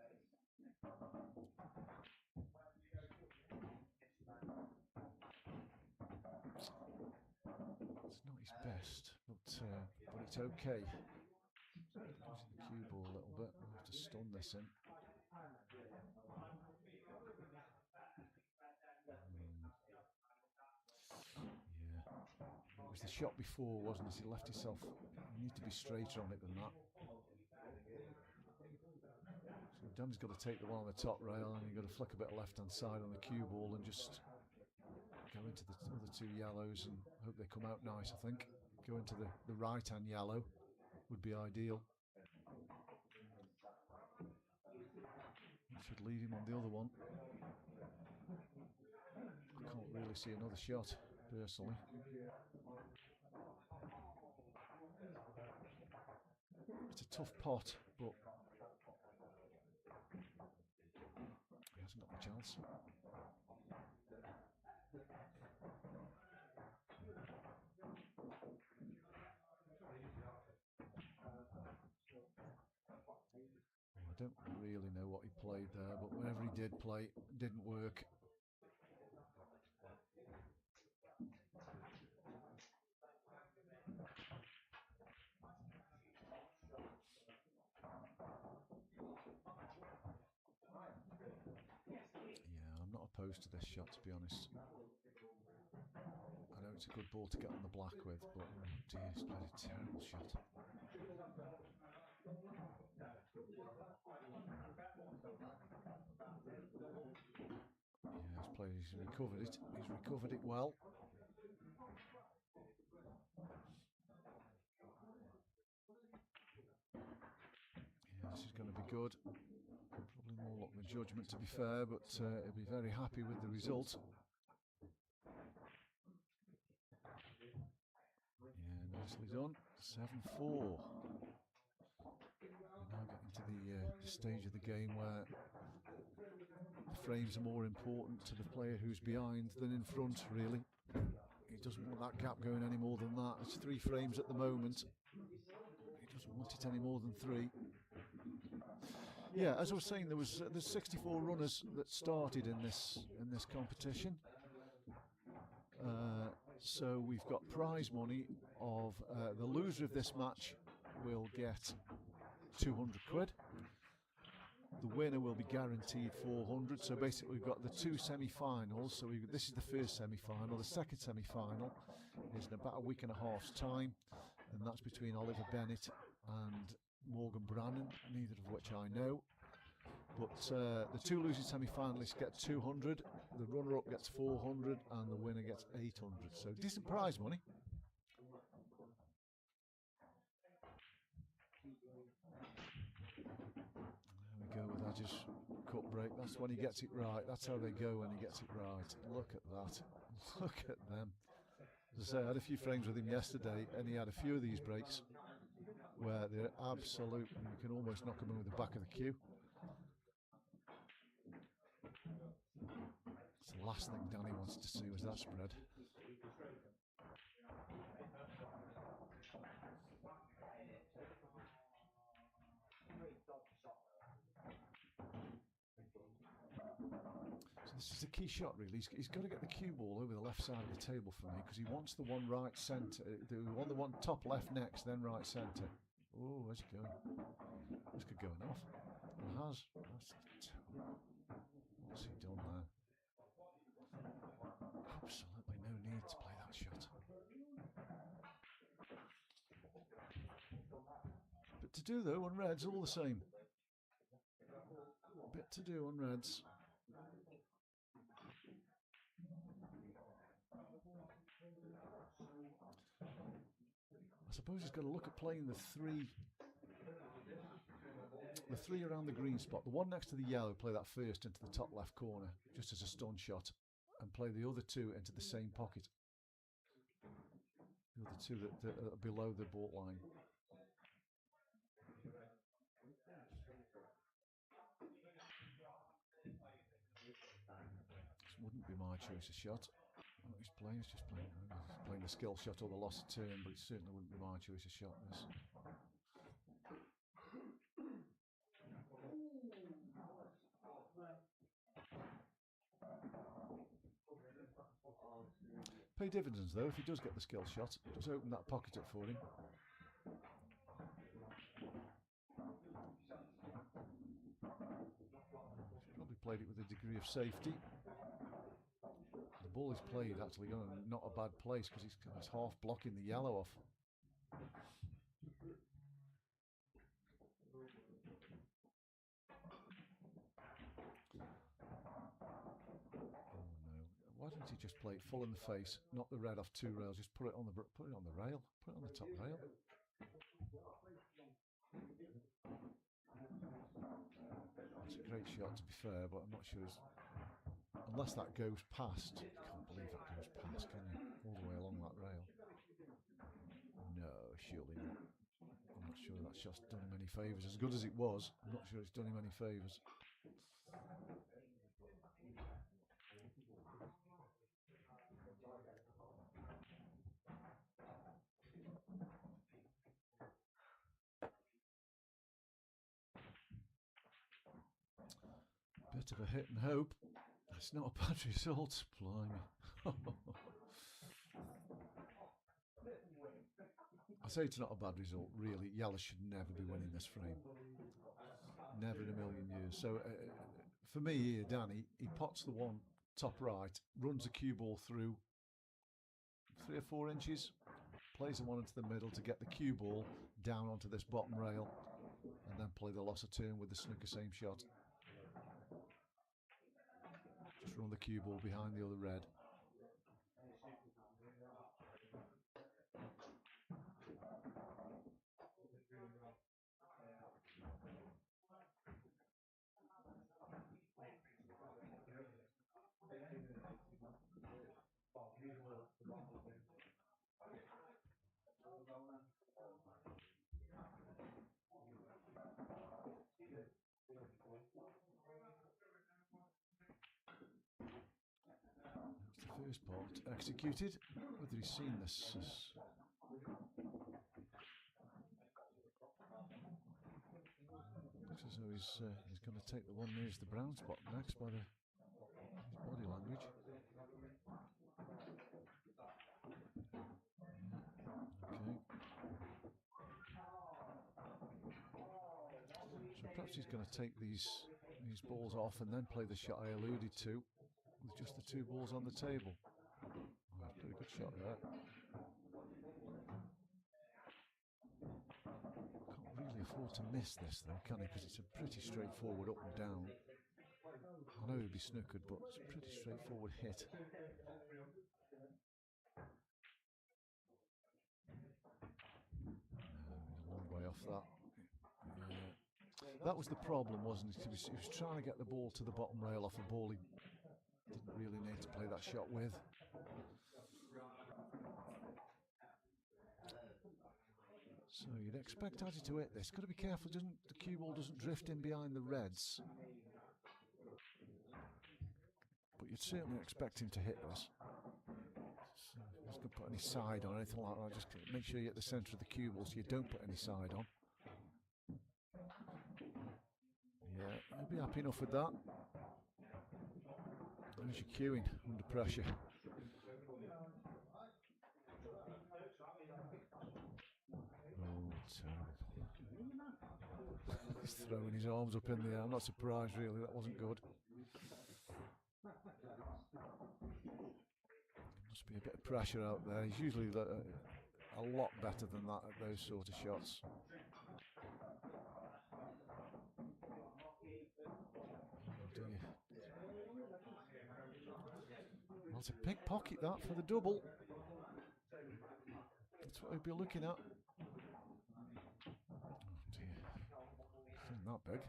It's not his best, but it's okay. Losing the cue ball a little bit. We'll have to stun this in. Yeah. It was the shot before, wasn't it? He left himself. You need to be straighter on it than that. So Dan's got to take the one on the top rail, and you've got to flick a bit of left hand side on the cue ball and just go Go into the other two yellows and hope they come out nice, I think. Go into the right-hand yellow would be ideal. That should leave him on the other one. I can't really see another shot, personally. It's a tough pot, but he hasn't got much else. I don't really know what he played there, but whatever he did play, didn't work. Yeah, I'm not opposed to this shot, to be honest. I know it's a good ball to get on the black with, but oh dear, it's played a terrible shot. Yeah, he's recovered it. He's recovered it well. Yeah, this is going to be good. Probably more luck than judgment, to be fair, but he'll be very happy with the result. Yeah, nicely done. 7-4. We're now getting to the stage of the game where the frames are more important to the player who's behind than in front, really. He doesn't want that gap going any more than that. It's 3 frames at the moment. He doesn't want it any more than 3. Yeah, as I was saying, there's 64 runners that started in this competition. So we've got prize money of the loser of this match will get 200 quid. The winner will be guaranteed 400. So basically we've got the 2 semi-finals. So this is the first semi-final. The second semi-final is in about a week and a half's time, and that's between Oliver Bennett and Morgan Brannan, neither of which I know. But the 2 losing semi-finalists get 200, the runner-up gets 400, and the winner gets 800. So decent prize money. There we go with Adger's cut break. That's when he gets it right. That's how they go when he gets it right. Look at that. Look at them. As I say, I had a few frames with him yesterday, and he had a few of these breaks where they're absolute, you can almost knock them in with the back of the cue. It's the last thing Danny wanted to see was that spread. So this is a key shot, really. He's got to get the cue ball over the left side of the table for me, because he wants the one right centre. The one top left next, then right centre. Oh, where's he going? This could go enough. It has. What's he done there? Absolutely no need to play that shot. Bit to do though on reds, all the same. Bit to do on reds. I suppose he's got to look at playing the three around the green spot. The one next to the yellow, play that first into the top left corner, just as a stun shot, and play the other 2 into the same pocket. The other 2 that are below the bault line. This wouldn't be my choice of shot. What he's playing, he's just playing the skill shot or the lost turn, but it certainly wouldn't be my choice of shot. This. Pay dividends though if he does get the skill shot. Just open that pocket up for him. He's probably played it with a degree of safety. The ball is played actually going to not a bad place, because he's half blocking the yellow off. Why didn't he just play it full in the face, knock the red off 2 rails, just put it on the rail, put it on the top rail. It's a great shot, to be fair, but I'm not sure it's... Unless that goes past. You can't believe that goes past, can you? All the way along that rail. No, surely not. I'm not sure that shot's done him any favours. As good as it was, I'm not sure it's done him any favours. Bit of a hit and hope. That's not a bad result, blimey. I say it's not a bad result, really. Yellow should never be winning this frame. Never in a million years. So for me here, Danny, he pots the one top right, runs the cue ball through 3 or 4 inches, plays the one into the middle to get the cue ball down onto this bottom rail, and then play the loss of turn with the snooker same shot. Just run the cue ball behind the other red. That's the first part executed. Whether he's seen this looks as though he's going to take the one nearest the brown spot next by his body language. Okay. So perhaps he's going to take these balls off and then play the shot I alluded to with just the 2 balls on the table. Oh, he's played a good shot there. Can't really afford to miss this though, can he? Because it's a pretty straightforward up and down. I know he'd be snookered, but it's a pretty straightforward hit. He's a long way off that. Yeah. That was the problem, wasn't it? He was trying to get the ball to the bottom rail off a ball he didn't really need to play that shot with. So you'd expect Addy to hit this. Got to be careful the cue ball doesn't drift in behind the reds. But you'd certainly expect him to hit this. So he's going to put any side on, anything like that. Just make sure you get the centre of the cue ball so you don't put any side on. Yeah, you'll be happy enough with that. There's your cueing under pressure. Oh, terrible. He's throwing his arms up in the air. I'm not surprised, really. That wasn't good. Must be a bit of pressure out there. He's usually a lot better than that at those sort of shots. Well, it's a pickpocket that for the double. That's what we'd be looking at. Oh dear. Isn't that big?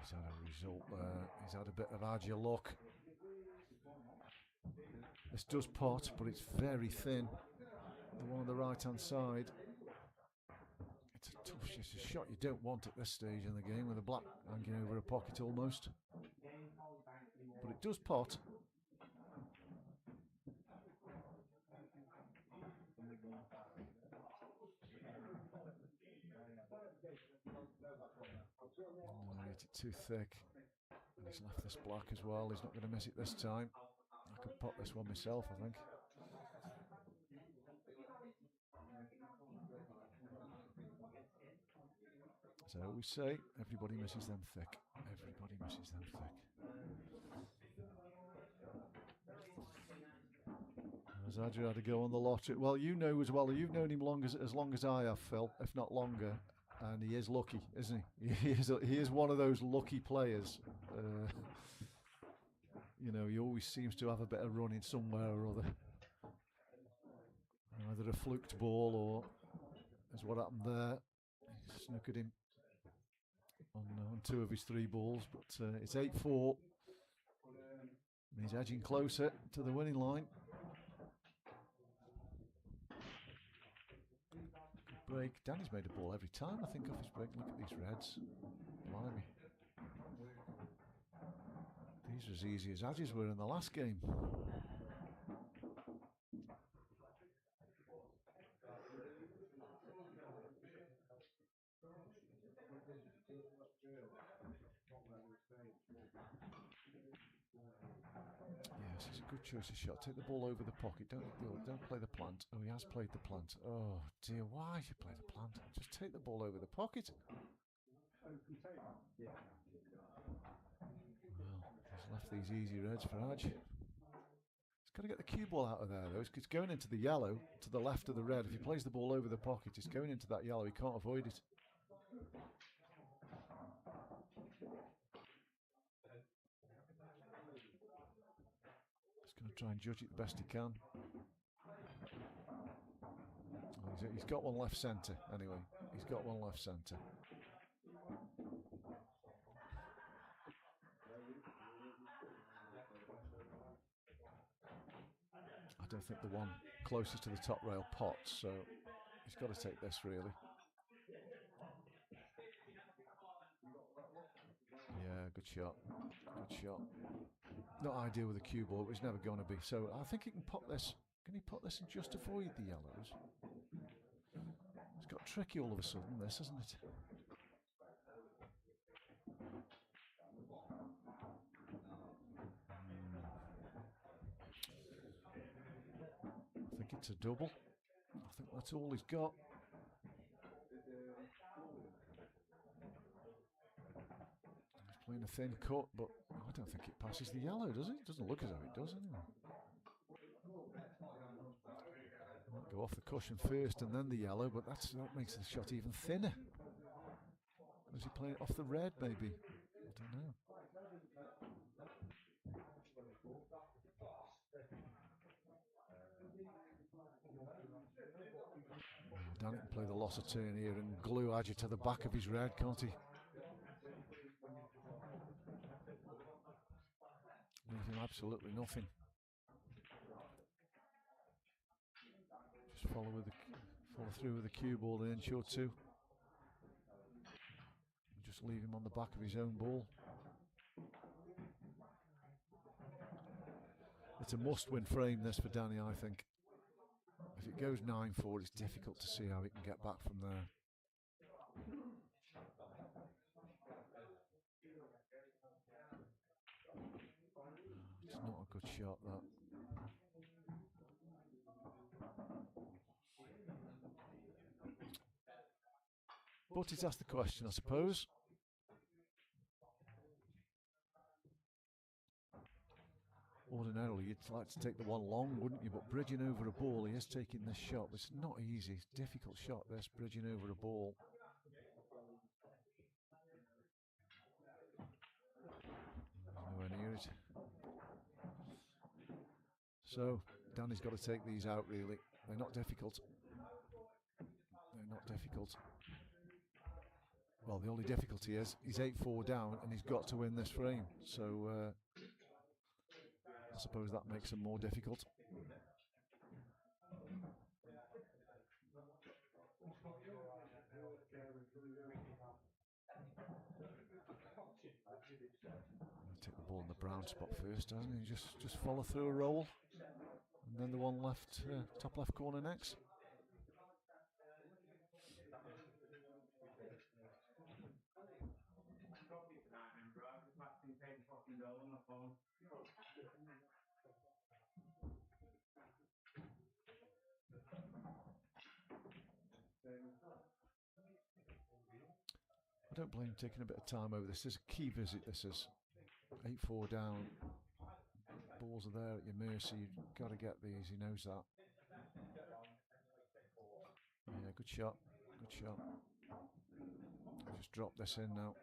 He's had a result there. He's had a bit of agile luck. This does pot, but it's very thin. The one on the right hand side. It's a tough shot. It's a shot you don't want at this stage in the game with a black hanging over a pocket almost. But it does pot. No, it's too thick. And he's left this black as well. He's not going to miss it this time. I could pot this one myself, I think. As I always say, everybody misses them thick. Everybody misses them thick. As Adrian had to go on the lottery. Well, you know as well. You've known him as long as I have, Phil, if not longer. And he is lucky, isn't he? He is one of those lucky players. You know, he always seems to have a bit of running somewhere or other. Either a fluked ball or, as what happened there, he snookered him on two of his three balls. But it's 8-4. And he's edging closer to the winning line. Good break. Danny's made a ball every time, I think, off his break. Look at these reds. Blimey. These are as easy as edges were in the last game. Yes, it's a good choice of shot. Take the ball over the pocket. Don't play the plant. Oh, he has played the plant. Oh dear, why should you play the plant? Just take the ball over the pocket. Well, he's left these easy reds for Aj. He's got to get the cue ball out of there though. It's going into the yellow to the left of the red. If he plays the ball over the pocket, it's going into that yellow. He can't avoid it. He's going to try and judge it the best he can. Oh, he's got one left centre anyway. He's got one left centre. I don't think the one closest to the top rail pots, so he's got to take this really. Yeah, good shot. Good shot. Not ideal with a cue ball, but it's never going to be. So I think he can pot this. Can he pot this and just avoid the yellows? It's got tricky all of a sudden, this, hasn't it? I think it's a double. I think that's all he's got. He's playing a thin cut, but I don't think it passes the yellow, does it? It doesn't look as though it does anyway. Might go off the cushion first and then the yellow, but that makes the shot even thinner. Was he playing it off the red, maybe? I don't know. Danny can play the loss of turn here and glue Adja to the back of his red, can't he? Leave him absolutely nothing. Just follow through with the cue ball in inch or two. And just leave him on the back of his own ball. It's a must-win frame, this, for Danny, I think. If it goes 9-4, it's difficult to see how he can get back from there. It's not a good shot, that. But he's asked the question, I suppose. Ordinarily, you'd like to take the one long, wouldn't you? But bridging over a ball, he is taking this shot. It's not easy. It's a difficult shot, this, bridging over a ball. Nowhere near it. So, Danny's got to take these out, really. They're not difficult. They're not difficult. Well, the only difficulty is he's 8-4 down and he's got to win this frame. So, I suppose that makes them more difficult. Take the ball in the brown spot first, doesn't he? Just follow through a roll, and then the one left, top left corner next. I don't blame him taking a bit of time over this. This is a key visit, this is. 8-4 down. Balls are there at your mercy. You've got to get these. He knows that. Yeah, good shot. Good shot. drop this in now.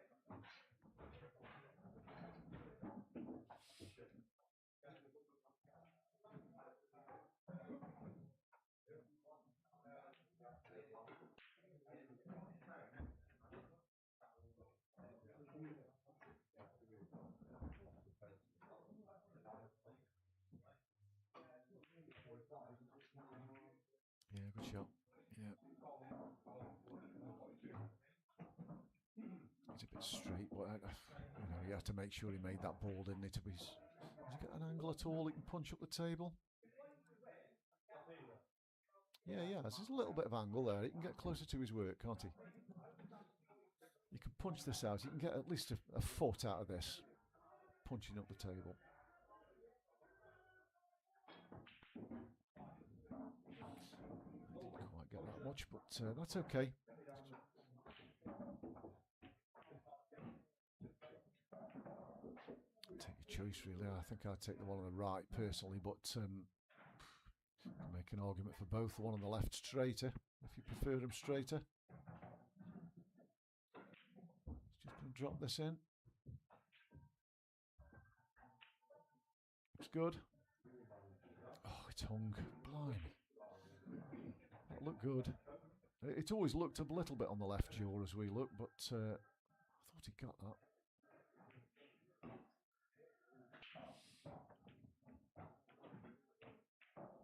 Yeah, good shot. Yeah. It's a bit straight, but you know, you have to make sure he made that ball, didn't he? To be, has he got an angle at all? He can punch up the table. Yeah, there's a little bit of angle there. He can get closer to his work, can't he? You can punch this out. You can get at least a foot out of this, punching up the table. I didn't quite get that much, but that's okay. Take your choice, really. I think I'd take the one on the right personally, but you can make an argument for both. The one on the left straighter, if you prefer them straighter. Just going to drop this in. Looks good. Oh, it's hung. Blimey. That looked good. It always looked a little bit on the left jaw as we looked, but I thought he got that.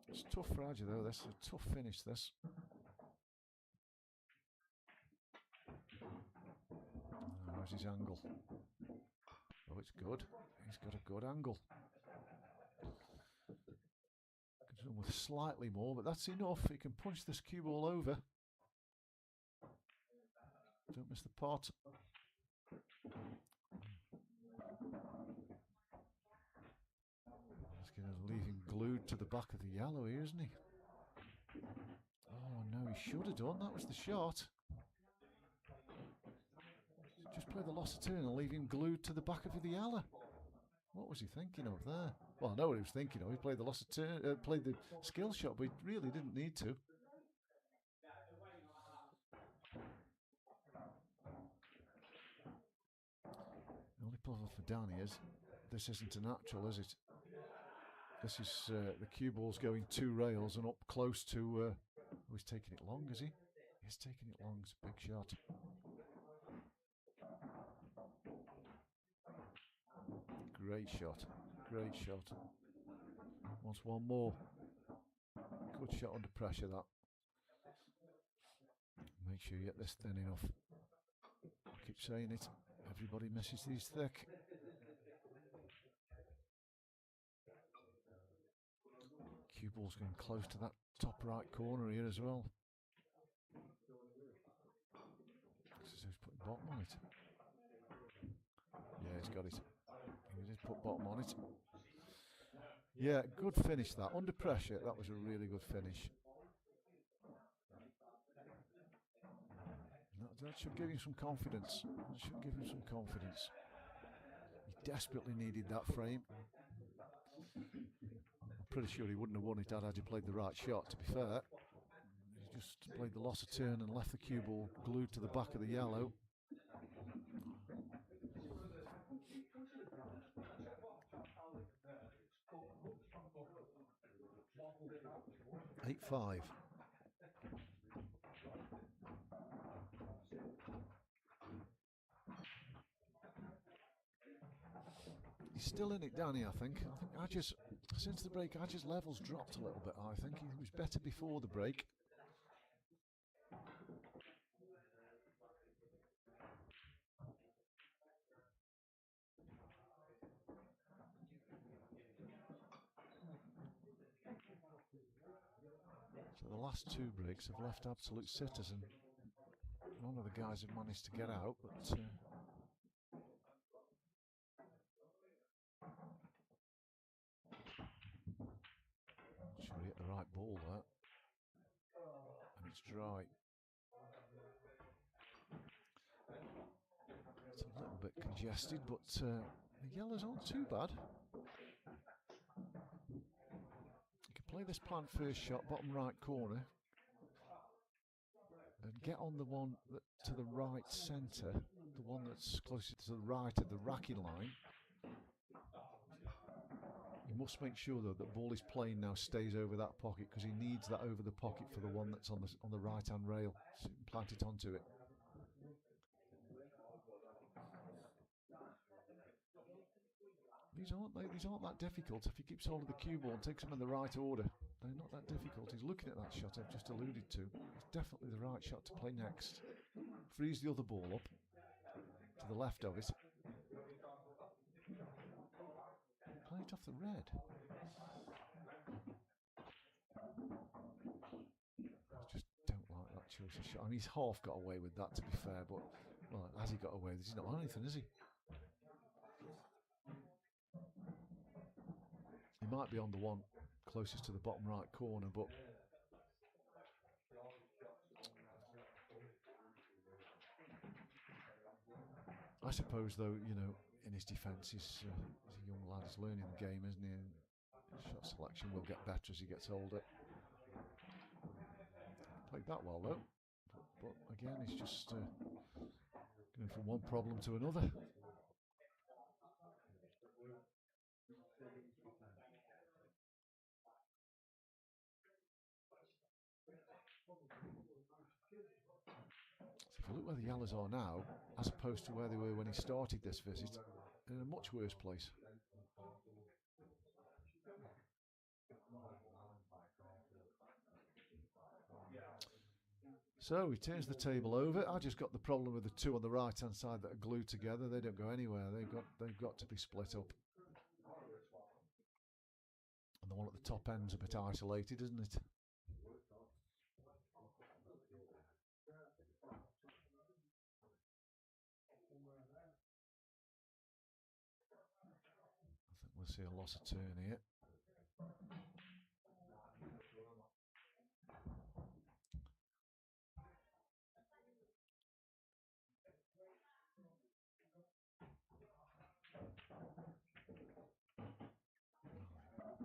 It's tough for Adja though, this is a tough finish, this. How's his angle? Oh, it's good. He's got a good angle. Could run with slightly more, but that's enough. He can punch this cue ball over. Don't miss the pot. He's going to leave him glued to the back of the yellow here, isn't he? Oh no, he should have done. That was the shot. Just play the lost turn and leave him glued to the back of the yellow. What was he thinking of there? Well, I know what he was thinking of. He played the lost turn, played the skill shot, but he really didn't need to. The only problem for Danny is this isn't a natural, is it? This is the cue ball's going 2 rails and up close to. Oh, he's taking it long, is he? He's taking it long. It's a big shot. Great shot. Great shot. Wants one more. Good shot under pressure, that. Make sure you get this thin enough. I keep saying it. Everybody misses these thick. Cue ball's going close to that top right corner here as well. This is who's putting bottom on it. Yeah, he's got it. He did put bottom on it. Yeah, good finish that. Under pressure, that was a really good finish. That should give him some confidence. That should give him some confidence. He desperately needed that frame. I'm pretty sure he wouldn't have won it had he played the right shot, to be fair. He just played the loss of turn and left the cue ball glued to the back of the yellow. (8-5). He's still in it, Danny, I think. Adja's, since the break, Adja's levels dropped a little bit, I think. He was better before the break. So the last 2 breaks have left absolute sitters, and none of the guys have managed to get out, but sure he hit the right ball there, and it's dry. It's a little bit congested, but the yellows aren't too bad. You can play this plant first shot, bottom right corner, and get on the one to the right centre the one that's closest to the right of the racking line. He must make sure though that the ball he's playing now stays over that pocket, because he needs that over the pocket for the one that's on the right hand rail. So he can plant it onto it. These aren't that difficult. If he keeps hold of the cue ball and takes them in the right order, they're not that difficult. He's looking at that shot I've just alluded to. It's definitely the right shot to play next. Frees the other ball up to the left of it. Play it off the red. I just don't like that choice of shot. I mean, he's half got away with that, to be fair, but well, has he got away? He's not on anything, is he? He might be on the one closest to the bottom right corner, but I suppose, though, you know, in his defence, he's a young lad. He's learning the game, isn't he? And shot selection will get better as he gets older. Played that well, though. But again, he's just going from one problem to another. So if you look where the Yellows are now, as opposed to where they were when he started this visit, they're in a much worse place. So he turns the table over. I just got the problem with the two on the right hand side that are glued together. They don't go anywhere. They've got to be split up. And the one at the top end's a bit isolated, isn't it? I think we'll see a loss of turn here.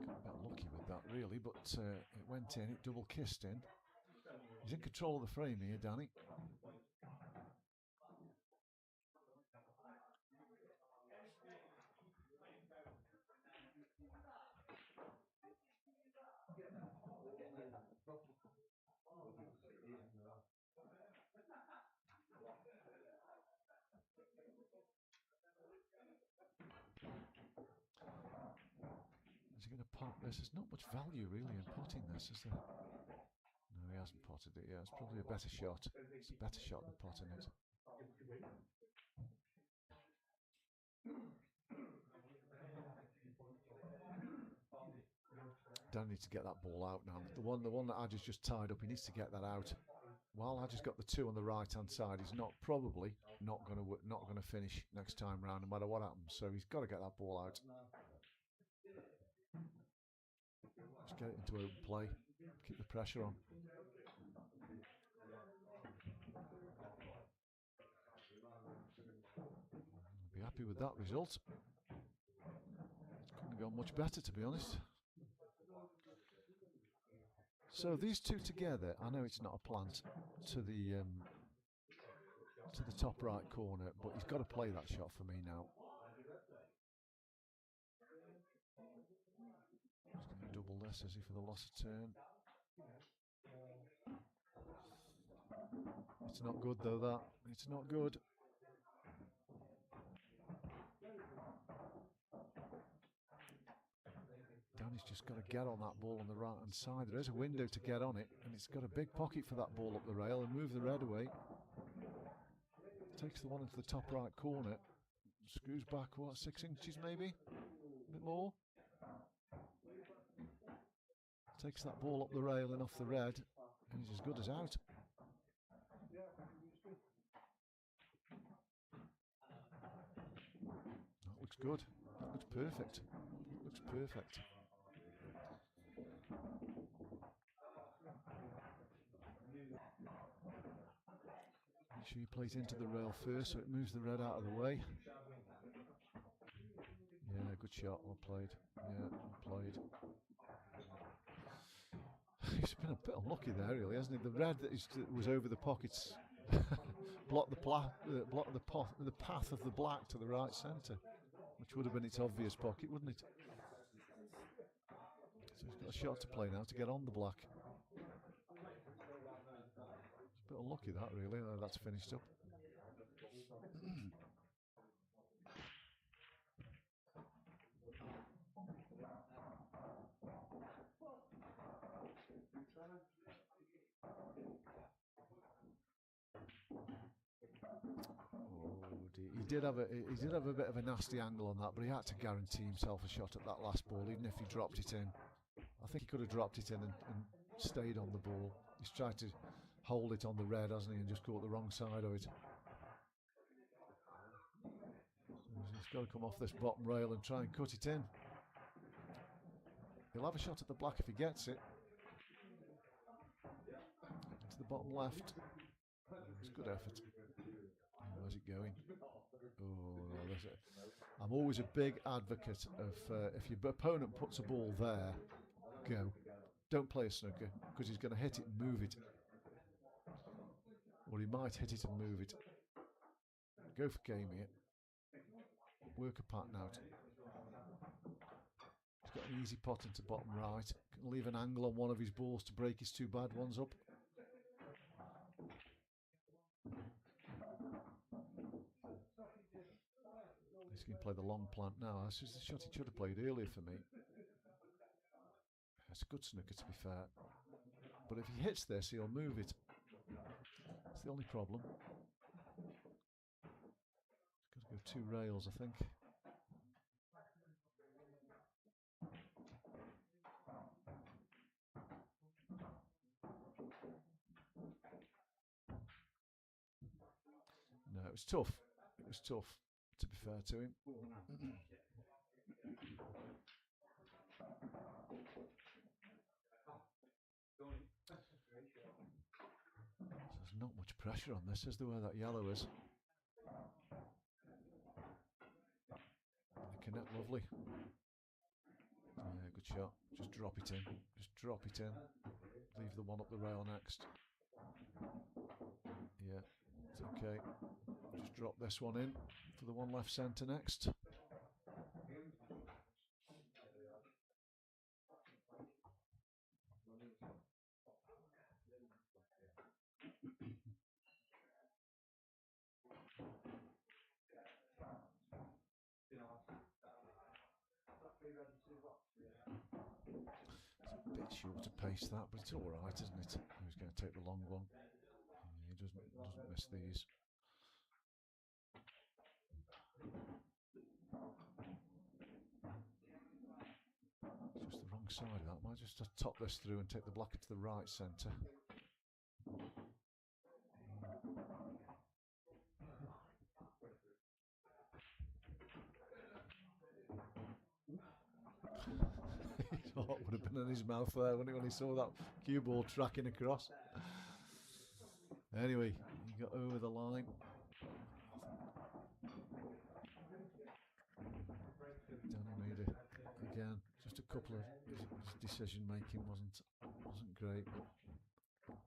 Got a bit lucky with that, really, but it went in, it double kissed in. He's in control of the frame here, Danny. Is he going to pot this? There's not much value really in potting this, is there? No, he hasn't potted it. Yeah, it's probably a better shot. It's a better shot than potting it. Dan needs to get that ball out now. The one that Adja's just tied up, he needs to get that out. While Adja's got the two on the right hand side, he's not going to finish next time round, no matter what happens. So he's got to get that ball out. Just get it into open play. Keep the pressure on. I'll be happy with that result. Couldn't have gone much better, to be honest. So these two together, I know it's not a plant to the top right corner, but he's got to play that shot for me now. He's going to double this, is he, for the loss of turn? It's not good though, that. It's not good. Danny's just got to get on that ball on the right hand side. There is a window to get on it, and it's got a big pocket for that ball up the rail and move the red away. Takes the one into the top right corner. Screws back, what, 6 inches maybe? A bit more. Takes that ball up the rail and off the red, and he's as good as out. That looks good. That looks perfect. That looks perfect. Make sure you play it into the rail first so it moves the red out of the way. Yeah, good shot. Well played. Yeah, well played. He's been a bit unlucky there, really, hasn't he? The red that was over the pockets block the path of the black to the right centre, which would have been its obvious pocket, wouldn't it? So he's got a shot to play now to get on the black. It's a bit unlucky that, really. That's finished up. He did have a bit of a nasty angle on that, but he had to guarantee himself a shot at that last ball, even if he dropped it in. I think he could have dropped it in and stayed on the ball. He's tried to hold it on the red, hasn't he, and just caught the wrong side of it. He's got to come off this bottom rail and try and cut it in. He'll have a shot at the black if he gets it. Into the bottom left. It's a good effort. Where's it going? Oh, I'm always a big advocate of if your opponent puts a ball there, go. Don't play a snooker, because he's going to hit it and move it. Or he might hit it and move it. Go for game here. Work a pattern out. He's got an easy pot into bottom right. Can leave an angle on one of his balls to break his two bad ones up. He's going to play the long plant now. That's just the shot he should have played earlier for me. It's a good snooker, to be fair. But if he hits this, he'll move it. That's the only problem. He's got to go two rails, I think. No, it was tough. It was tough, to be fair to him. There's not much pressure on this, is there, where that yellow is? The connect, lovely. Yeah, good shot. Just drop it in. Just drop it in. Leave the one up the rail next. Yeah, it's okay. Just drop this one in for the one left centre next. It's a bit shorter pace that, but it's all right, isn't it? He's going to take the long one. Yeah, he doesn't miss these. It's just the wrong side of that. Might just top this through and take the black into the right centre. What would have been in his mouth there when he saw that cue ball tracking across. Anyway, he got over the line. Danny made again, just a couple of his decision making wasn't great, but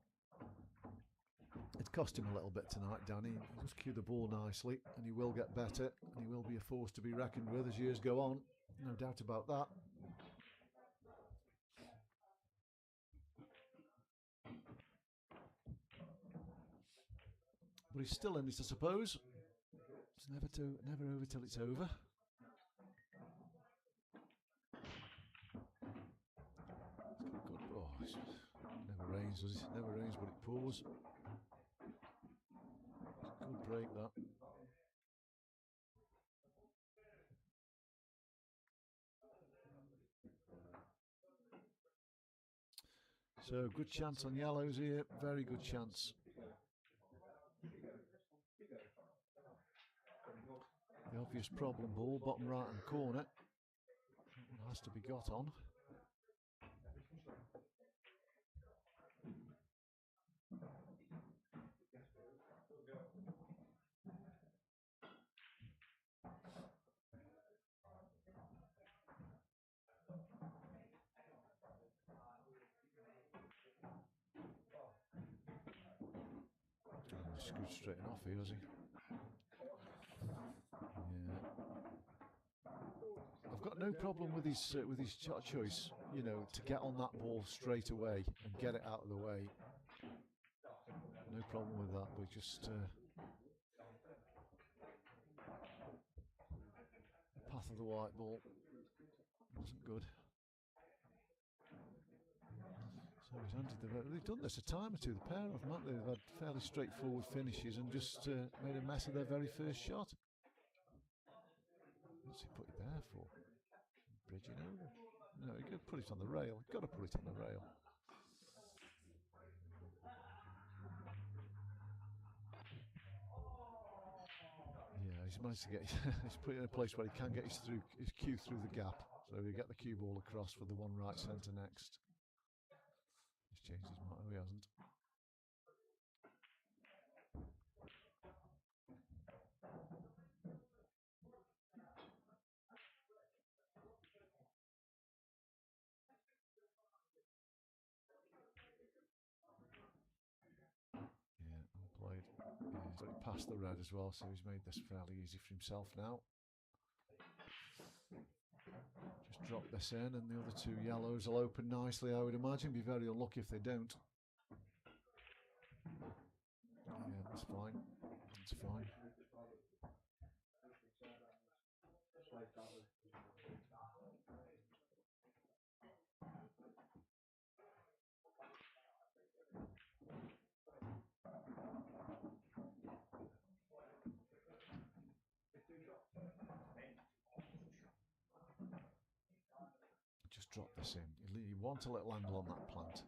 it cost him a little bit tonight. Danny, he just cued the ball nicely, and he will get better, and he will be a force to be reckoned with as years go on. No doubt about that. But he's still in it, I suppose. It's never over till it's over. It's good. Oh, it never rains, does it? It never rains, but it pours. Good break, that. So, good chance on yellows here. Very good chance. The obvious problem ball, bottom right hand corner. That one has to be got on. was straighten off here, was he? Yeah. I've got no problem with his shot choice. You know, to get on that ball straight away and get it out of the way. No problem with that. But just path of the white ball wasn't good. So he's handed they've done this a time or two, the pair of them, haven't they? They've had fairly straightforward finishes and just made a mess of their very first shot. What's he put it there for? Bridging over? No, you got to put it on the rail. You've got to put it on the rail. Yeah, he's managed to get. He's put it in a place where he can get his cue through the gap. So he'll get the cue ball across for the one right centre next. He's changed his mind. Oh, he hasn't. Played. Yeah, he's got it past the red as well, so he's made this fairly easy for himself now. Just drop this in, and the other two yellows will open nicely, I would imagine. Be very unlucky if they don't. Yeah, that's fine. That's fine. Just drop this in. You want a little angle on that plant.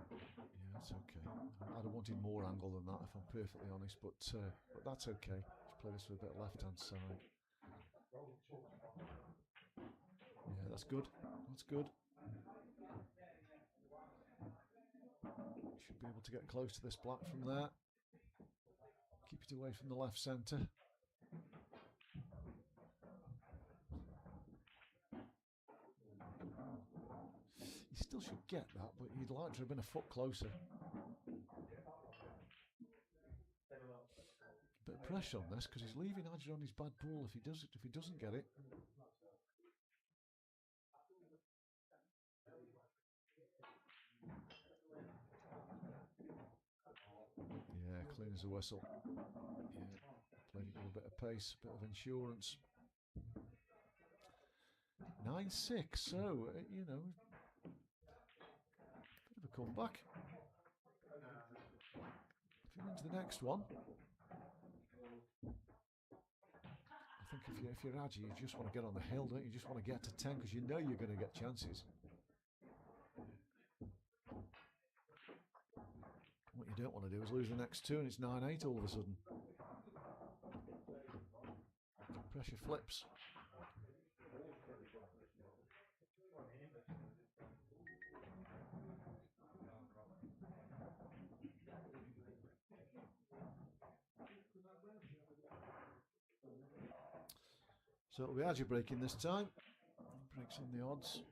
Yeah, that's okay. I'd have wanted more angle than that, if I'm perfectly honest, but that's okay. Just play this with a bit left-hand side. Yeah, that's good. That's good. Should be able to get close to this black from there. Keep it away from the left centre. He still should get that, but he'd like to have been a foot closer. Bit of pressure on this because he's leaving Adger on his bad ball if he doesn't get it. Yeah, clean as a whistle. Yeah, played it with a bit of pace, a bit of insurance. 9-6, so you know, bit of a comeback. If he wins the next one, I think if you're Adger, you just want to get on the hill, don't you? You just want to get to 10 because you know you're going to get chances. What you don't want to do is lose the next two and it's 9-8 all of a sudden. Pressure flips. So it'll be Adger breaking this time. Breaks on the odds.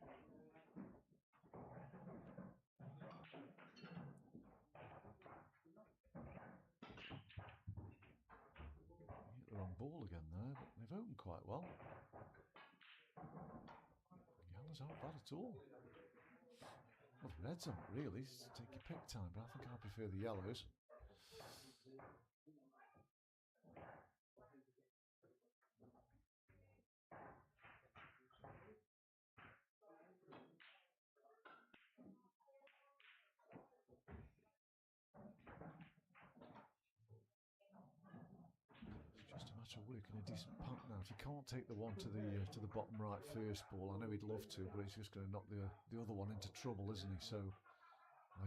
Hit the wrong ball again there, but they've opened quite well. Yellows aren't bad at all. Well, the reds aren't really. Take your pick time, but I think I prefer the yellows. Working a decent punt now. If you can't take the one to the bottom right first ball, I know he'd love to, but he's just going to knock the other one into trouble, isn't he? So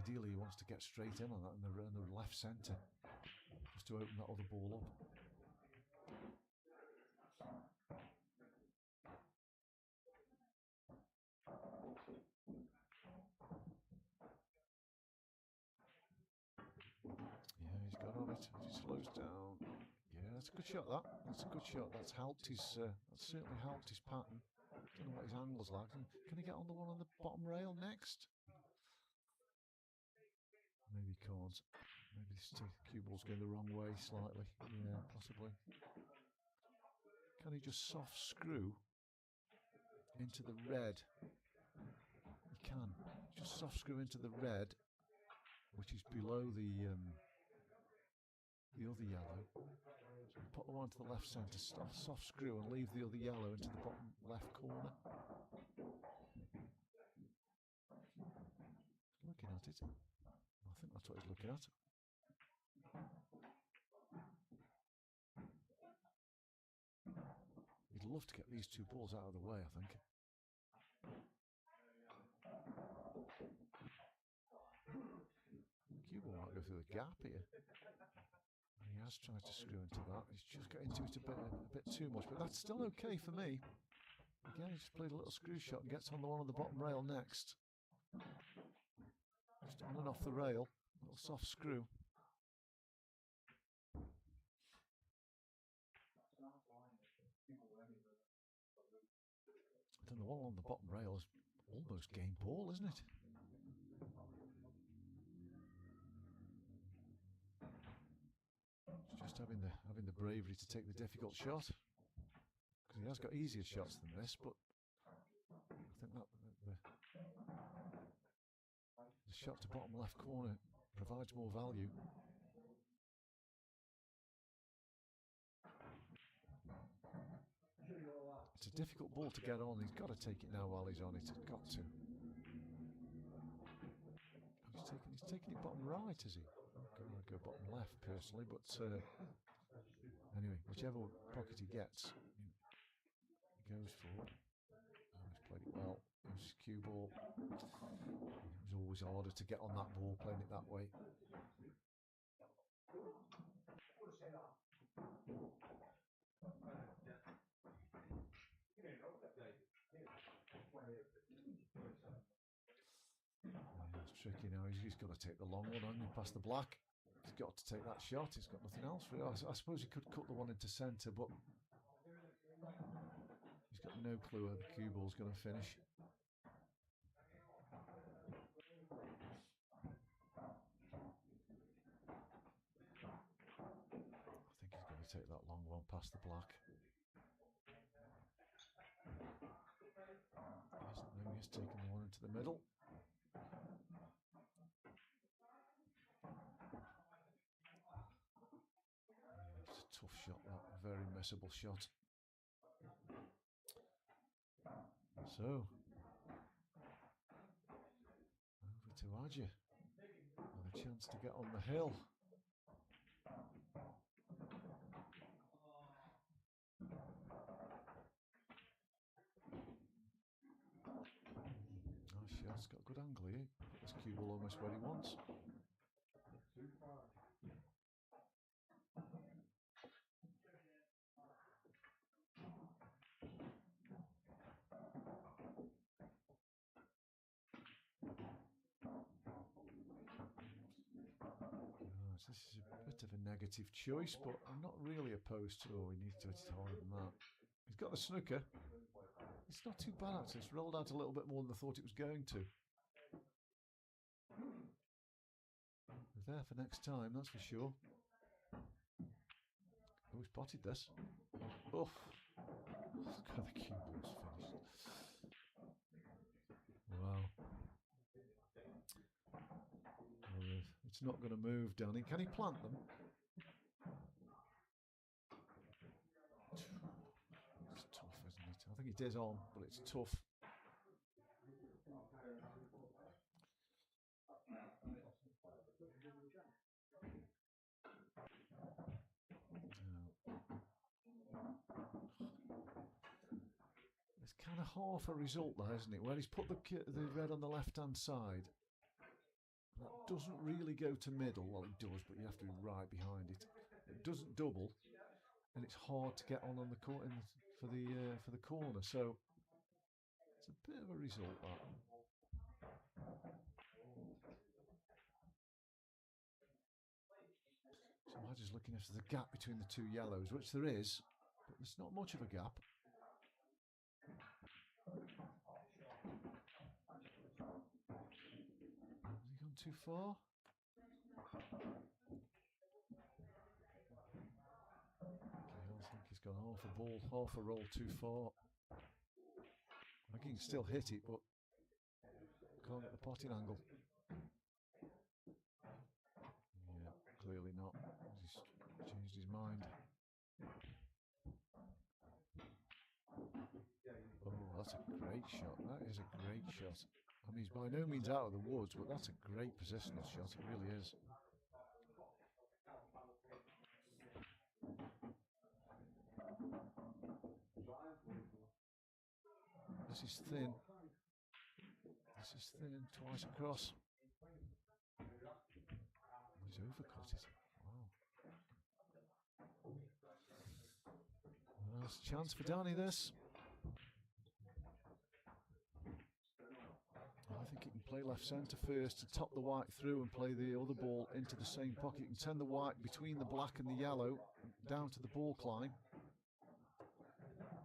ideally he wants to get straight in on that in the left centre, just to open that other ball up. Yeah, he's got on it. He slows down. Yeah, that's a good shot. That's a good shot. That's helped his. That's certainly helped his pattern. Don't know what his angle's like. Can he get on the one on the bottom rail next? Maybe he can't. Maybe this cue ball's going the wrong way slightly. Yeah, possibly. Can he just soft screw into the red? He can. Just soft screw into the red, which is below the other yellow. So put the one to the left centre, soft screw, and leave the other yellow into the bottom left corner. Looking at it. I think that's what he's looking at. He'd love to get these two balls out of the way, I think. Cue ball might go through the gap here. And he has tried to screw into that. He's just got into it a bit too much, but that's still okay for me. Again, he just played a little screw shot and gets on the one on the bottom rail next. Just on and off the rail, a little soft screw. Then the one on the bottom rail is almost game ball, isn't it? Just having the bravery to take the difficult shot, because he has got easier shots than this, but I think that the shot to bottom left corner provides more value. It's a difficult ball to get on. He's got to take it now while he's on it. He's got to. He's taking it bottom right, is he? I'd go bottom left personally, but anyway, whichever pocket he gets, he goes for. He's played it well. His cue ball. It was always harder to get on that ball playing it that way. It's tricky now. He's got to take the long one on past the black. He's got to take that shot. He's got nothing else for it. I suppose he could cut the one into centre, but he's got no clue where the cue ball's going to finish. I think he's going to take that long one past the black. He's taking the one into the middle. It's a tough shot, that very missable shot. So over to Adja, with a chance to get on the hill. Nice shot, it's got a good angle here. Put this cue ball almost where he wants. This is a bit of a negative choice, but I'm not really opposed to. Oh, he needs to hit it harder than that. He's got the snooker. It's not too bad actually. It's rolled out a little bit more than I thought it was going to. We're there for next time, that's for sure. Oh, he's potted this. Oof. Look how the cue ball's finished. Wow. It's not going to move, Danny. Can he plant them? It's tough, isn't it? I think it is on, but it's tough. It's kind of half a result there, isn't it? Where he's put the red on the left-hand side. That doesn't really go to middle. Well, it does, but you have to be right behind it. It doesn't double, and it's hard to get on the for the corner. So it's a bit of a result, that. So I'm just looking at the gap between the two yellows, which there is, but there's not much of a gap. Has he gone too far? gone half a ball, half a roll too far. I can still hit it, but can't get the potting angle. Yeah, clearly not. He's changed his mind. Oh, that's a great shot. That is a great shot. I mean, he's by no means out of the woods, but that's a great positional shot. It really is. This is thin. This is thin. Twice across. He's overcut it. Wow. Well, there's a chance for Danny this. I think he can play left centre first to top the white through and play the other ball into the same pocket. He can send the white between the black and the yellow down to the ball climb.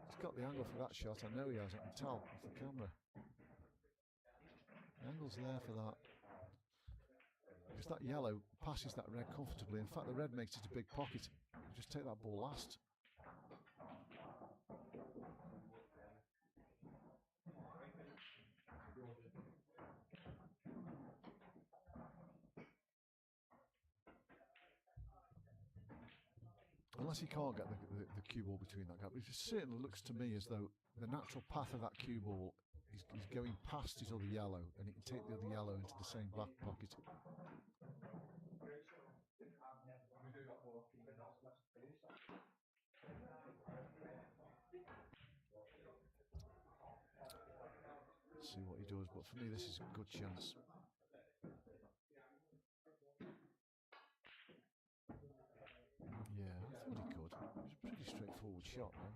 He's got the angle for that shot. I know he has. I can tell off the camera. The angle's there for that. Because that yellow passes that red comfortably. In fact, the red makes it a big pocket. You just take that ball last. Unless he can't get the cue ball between that gap. It certainly looks to me as though the natural path of that cue ball is going past his other yellow, and he can take the other yellow into the same black pocket. Let's see what he does, but for me this is a good chance. Yeah, I thought he could. It was a pretty straightforward shot, man.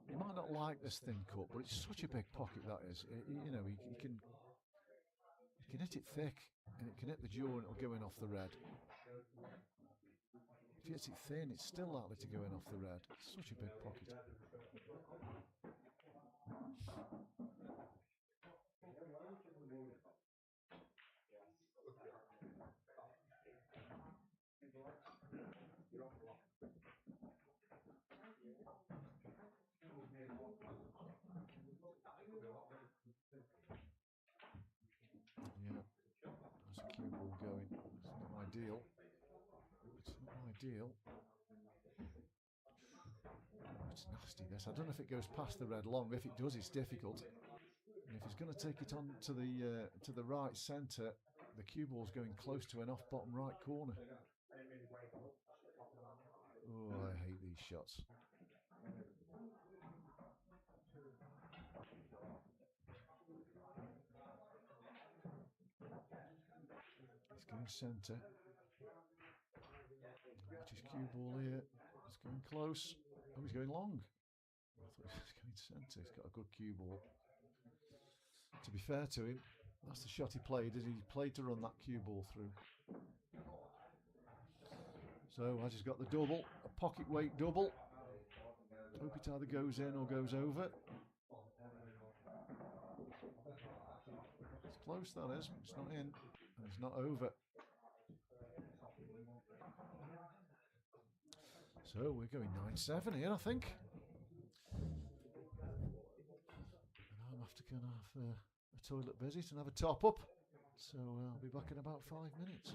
He might not like this thin cut, but it's such a big pocket that is. You know, he can hit it thick, and it can hit the jaw, and it'll go in off the red. If he hits it thin, it's still likely to go in off the red. It's such a big pocket. Yeah, that's a cue ball going. It's not ideal. It's not ideal. Oh, it's nasty this. I don't know if it goes past the red long. If it does, it's difficult. And if he's going to take it on to the right centre, the cue ball's going close to an off bottom right corner. Oh, I hate these shots. He's going centre. Watch his cue ball here. He's going close. Oh, he's going long. I thought he was going centre. He's got a good cue ball. To be fair to him, that's the shot he played. He played to run that cue ball through. So I just got the double, a pocket weight double. Hope it either goes in or goes over. It's close, that is. It's not in, and it's not over. So we're going 9-7 here, I think. And I'm after going to have a toilet visit and have a top up. So I'll be back in about 5 minutes.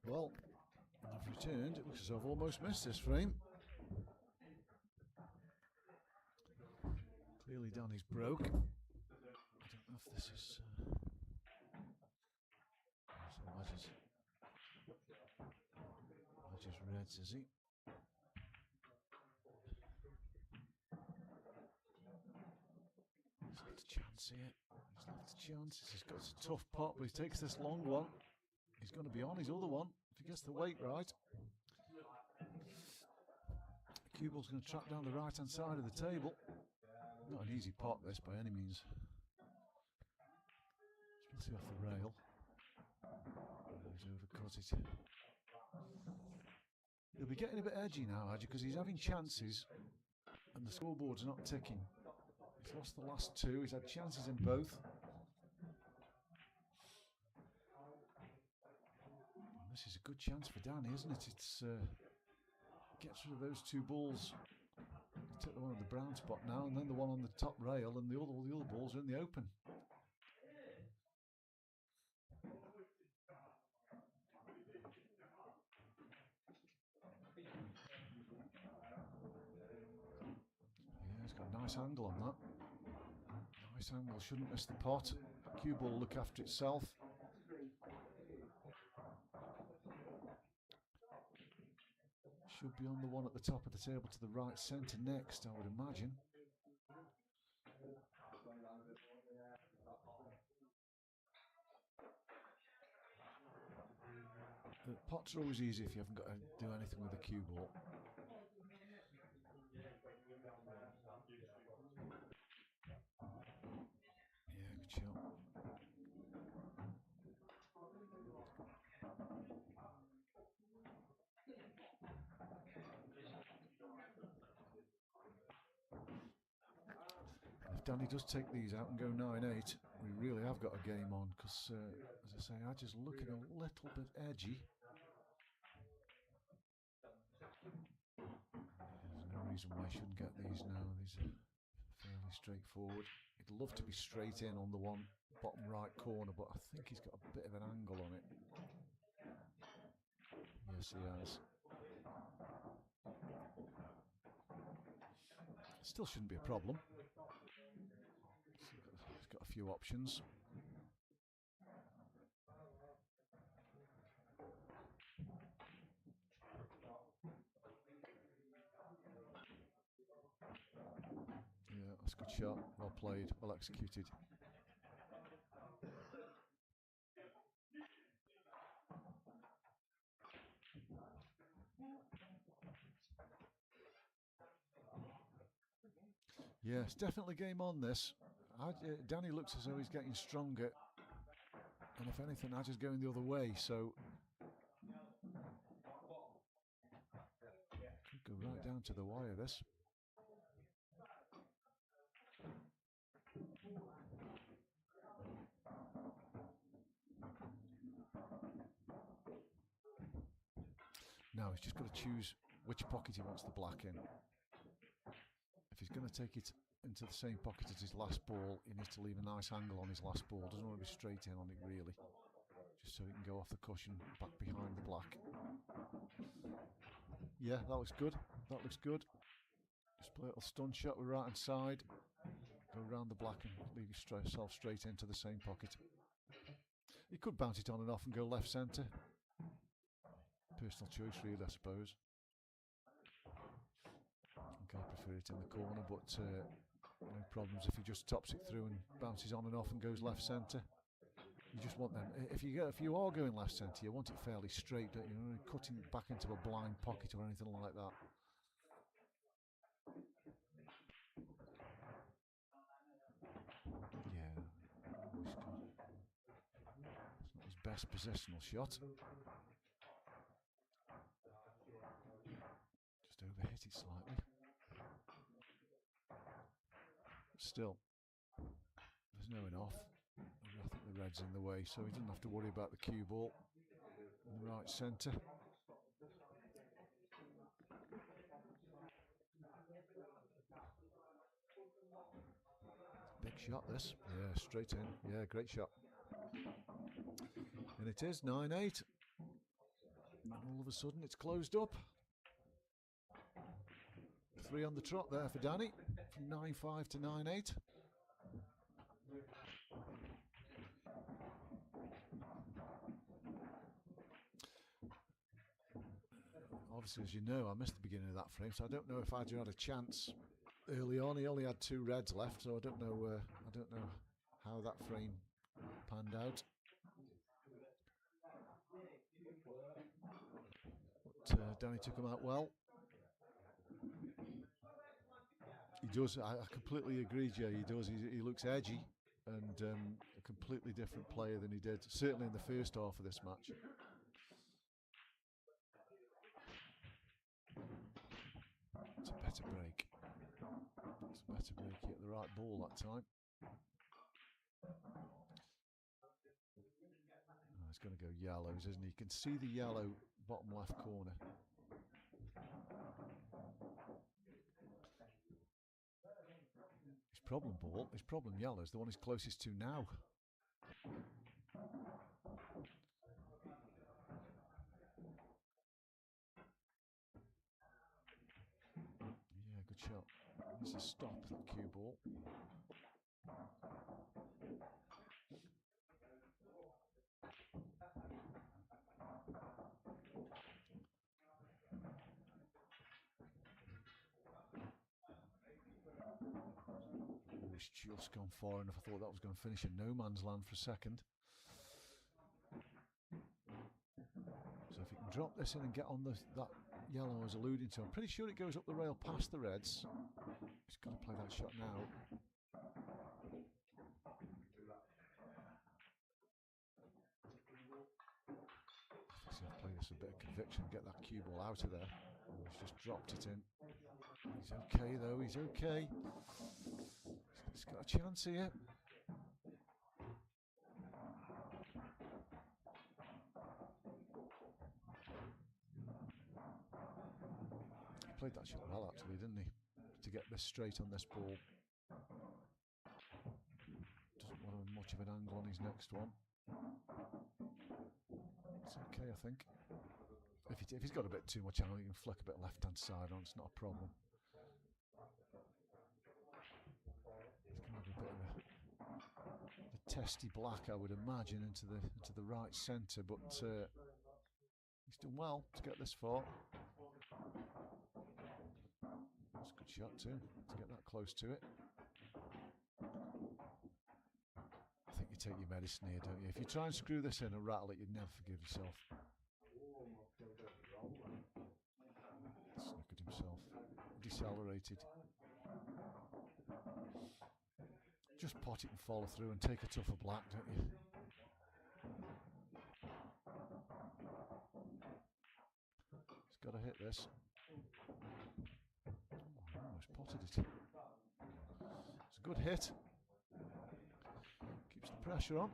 Well, I've returned. It looks as though I've almost missed this frame. Clearly Danny's broke. I don't know if this is... so Ledger's reds, is he? He's not a chance here. He's not a chance. He's got a tough pot, but he takes this long one. He's going to be on his other one if he gets the weight right. Cue ball's going to track down the right hand side of the table. Not an easy pot this by any means. Especially off the rail. He's overcut it. He'll be getting a bit edgy now, Hadji, because he's having chances and the scoreboard's not ticking. He's lost the last two. He's had chances in both. And this is a good chance for Danny, isn't it? It's gets rid of those two balls. Take the one on the brown spot now, and then the one on the top rail, and all the other balls are in the open. Yeah, he's got a nice angle on that. Nice angle, shouldn't miss the pot. Cue ball will look after itself. Should be on the one at the top of the table to the right centre next, I would imagine. The pots are always easy if you haven't got to do anything with a cue ball. Yeah, good shot. If Danny does take these out and go 9-8, we really have got a game on, because, as I say, I'm just looking a little bit edgy. There's no reason why I shouldn't get these now. These are fairly straightforward. He'd love to be straight in on the one bottom right corner, but I think he's got a bit of an angle on it. Yes, he has. Still shouldn't be a problem. He's got a few options. Yeah, that's a good shot. Well played, well executed. Yeah, it's definitely game on this. Danny looks as though he's getting stronger, and if anything, Hadji's going the other way, so down to the wire, this. Now he's just got to choose which pocket he wants the black in. If he's going to take it into the same pocket as his last ball, he needs to leave a nice angle on his last ball. Doesn't want to be straight in on it really, just so he can go off the cushion back behind the black. Yeah, that looks good. That looks good. Just play a little stun shot with right hand side. Go round the black and leave yourself straight into the same pocket. You could bounce it on and off and go left centre. Personal choice really, I suppose. I think I prefer it in the corner, but no problems if he just tops it through and bounces on and off and goes left centre. You just want them. If you are going left centre, you want it fairly straight, don't you? You're not cutting back into a blind pocket or anything like that. Yeah, it's not his best positional shot. Just overhit it slightly. Still, there's no enough. I think the red's in the way, so he doesn't have to worry about the cue ball in the right centre. Big shot this. Yeah, straight in. Yeah, great shot. And it is 9-8. And all of a sudden it's closed up. 3 on the trot there for Danny. From 9-5 to 9-8. Obviously, as you know, I missed the beginning of that frame, so I don't know if Adrian had a chance early on. He only had 2 reds left, so I don't know how that frame panned out. But Danny took him out well. He does. I completely agree, Jay. He does. He looks edgy and a completely different player than he did, certainly in the first half of this match. It's a better break. It's a better break. He hit the right ball that time. Oh, it's going to go yellows, isn't he? You can see the yellow bottom left corner. His problem ball, his problem yellow is the one he's closest to now. Yeah, good shot. Needs to stop that cue ball. It's just gone far enough. I thought that was going to finish in no man's land for a second. So if you can drop this in and get on that yellow I was alluding to, I'm pretty sure it goes up the rail past the reds. He's got to play that shot now. He's going to play this with a bit of conviction, get that cue ball out of there. Oh, he's just dropped it in. He's okay though, he's okay. He's got a chance here. He played that shot well actually, didn't he? To get this straight on this ball. Doesn't want much of an angle on his next one. It's okay, I think. If he's got a bit too much angle, he can flick a bit left hand side on, it's not a problem. He's going to have a bit of a testy black, I would imagine, into the right centre, but he's done well to get this far. That's a good shot too, to get that close to it. I think you take your medicine here, don't you? If you try and screw this in and rattle it, you'd never forgive yourself. Snookered himself. Decelerated. Just pot it and follow through and take a tougher black, don't you? He's got to hit this. a good hit. Keeps the pressure on.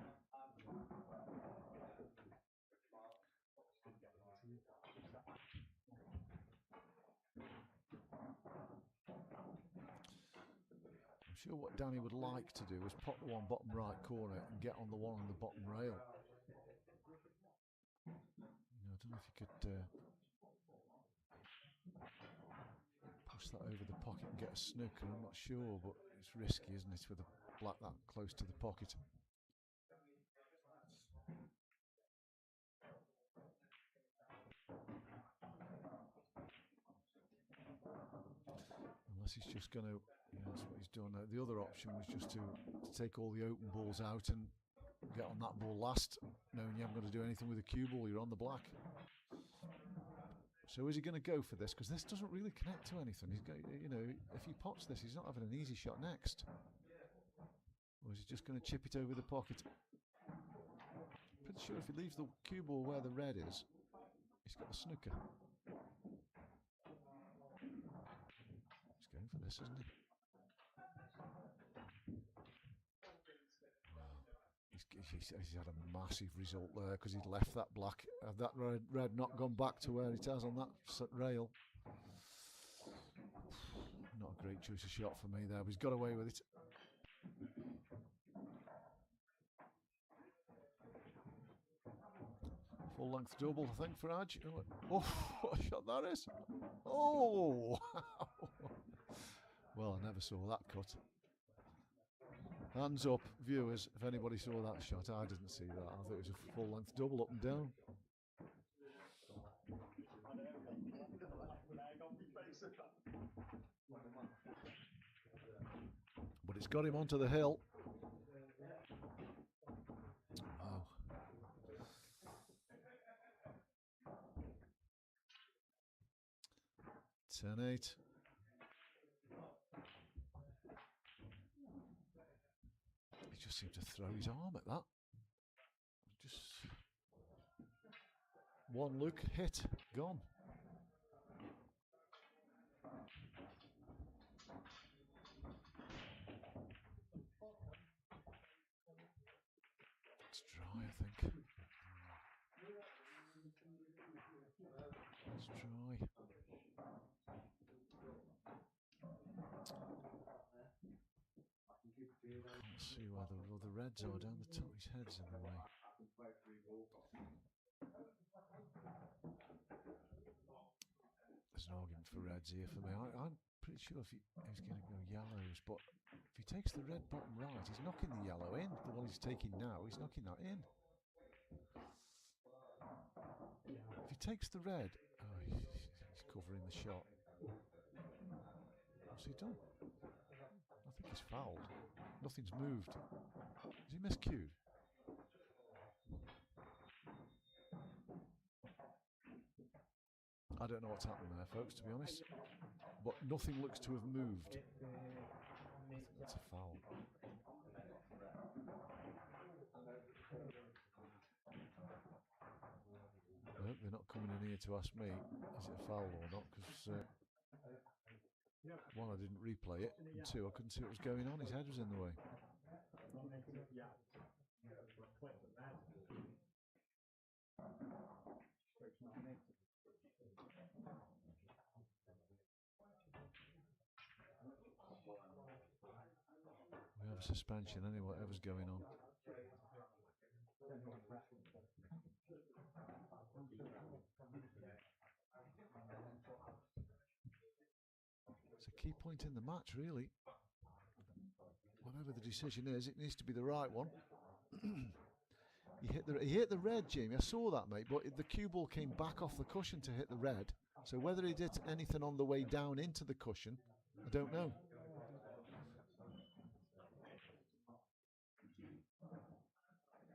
I'm sure what Danny would like to do is pop the one bottom right corner and get on the one on the bottom rail. I don't know if you could push that over the pocket and get a snooker. I'm not sure, but it's risky, isn't it, with a black that close to the pocket. Unless he's just going to, yeah, that's what he's done. The other option was just to take all the open balls out and get on that ball last, knowing you haven't got to do anything with the cue ball, you're on the black. So is he going to go for this? Because this doesn't really connect to anything. He's going, you know, if he pots this, he's not having an easy shot next. Or is he just going to chip it over the pocket? Pretty sure if he leaves the cue ball where the red is, he's got a snooker. He's going for this, isn't he? He's had a massive result there because he'd left that black, that red not gone back to where it has on that rail. Not a great choice of shot for me there, but he's got away with it. Full length double, I think, for Aj. Oh, what a shot that is! Oh! Well, I never saw that cut. Hands up, viewers, if anybody saw that shot. I didn't see that. I thought it was a full length double up and down. But it's got him onto the hill. Wow. $10-8. He just seemed to throw his arm at that. Just one look, hit, gone. It's dry, I think. It's dry. Can't see where the reds are down the top. His head's in the way. There's an argument for reds here for me. I'm pretty sure if he's going to go yellows, but if he takes the red bottom right, he's knocking the yellow in. The one he's taking now, he's knocking that in. If he takes the red, oh, he's covering the shot. What's he done? I think he's fouled. Nothing's moved. Is he miscued? I don't know what's happened there, folks, to be honest. But nothing looks to have moved. I think that's a foul. No, they're not coming in here to ask me, is it a foul or not, because one, I didn't replay it, and two, I couldn't see what was going on. His head was in the way. We have a suspension anyway, whatever's going on. It's a key point in the match, really. Whatever the decision is, it needs to be the right one. He hit the red, Jamie. I saw that, mate. But the cue ball came back off the cushion to hit the red. So whether he did anything on the way down into the cushion, I don't know.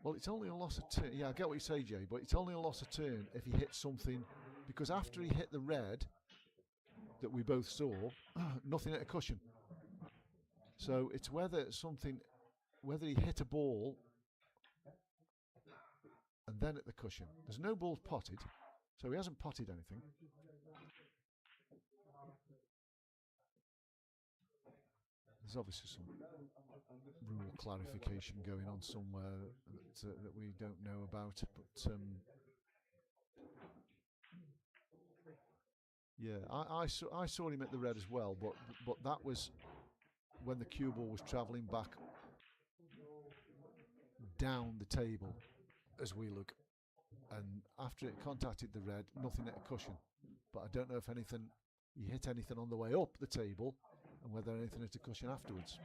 Well, it's only a loss of turn. Yeah, I get what you say, Jay, but it's only a loss of turn if he hits something. Because after he hit the red that we both saw, nothing at a cushion. So it's whether he hit a ball and then at the cushion. There's no balls potted, so he hasn't potted anything. there's obviously some rule clarification going on somewhere that we don't know about. But yeah, I saw him at the red as well, but that was when the cue ball was travelling back down the table as we look, and after it contacted the red, nothing at a cushion. But I don't know if he hit anything on the way up the table, and whether anything hit a cushion afterwards.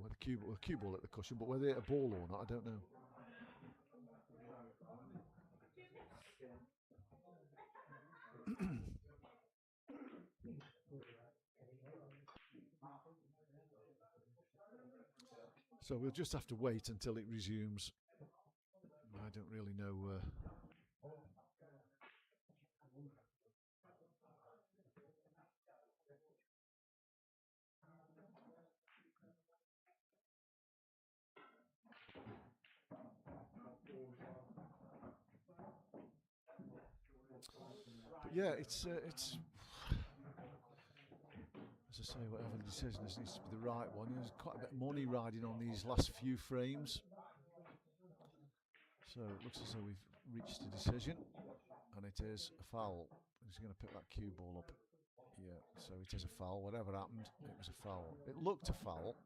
Or the cue ball at the cushion, but whether it hit a ball or not, I don't know. So we'll just have to wait until it resumes. I don't really know. But yeah, it's as I say, whatever the decision is, needs to be the right one. There's quite a bit of money riding on these last few frames. So it looks as though we've reached a decision, and it is a foul. He's going to pick that cue ball up. Yeah, so it is a foul. Whatever happened, it was a foul. It looked a foul,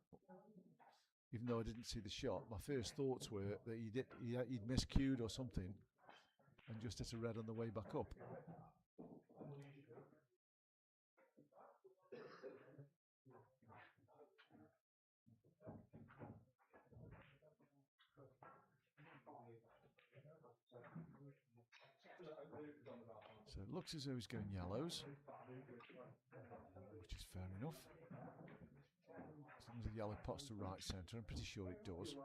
even though I didn't see the shot. My first thoughts were that he'd miscued or something, and just hit a red on the way back up. So it looks as though he's going yellows, which is fair enough. As long as the yellow pots to right centre, I'm pretty sure it does.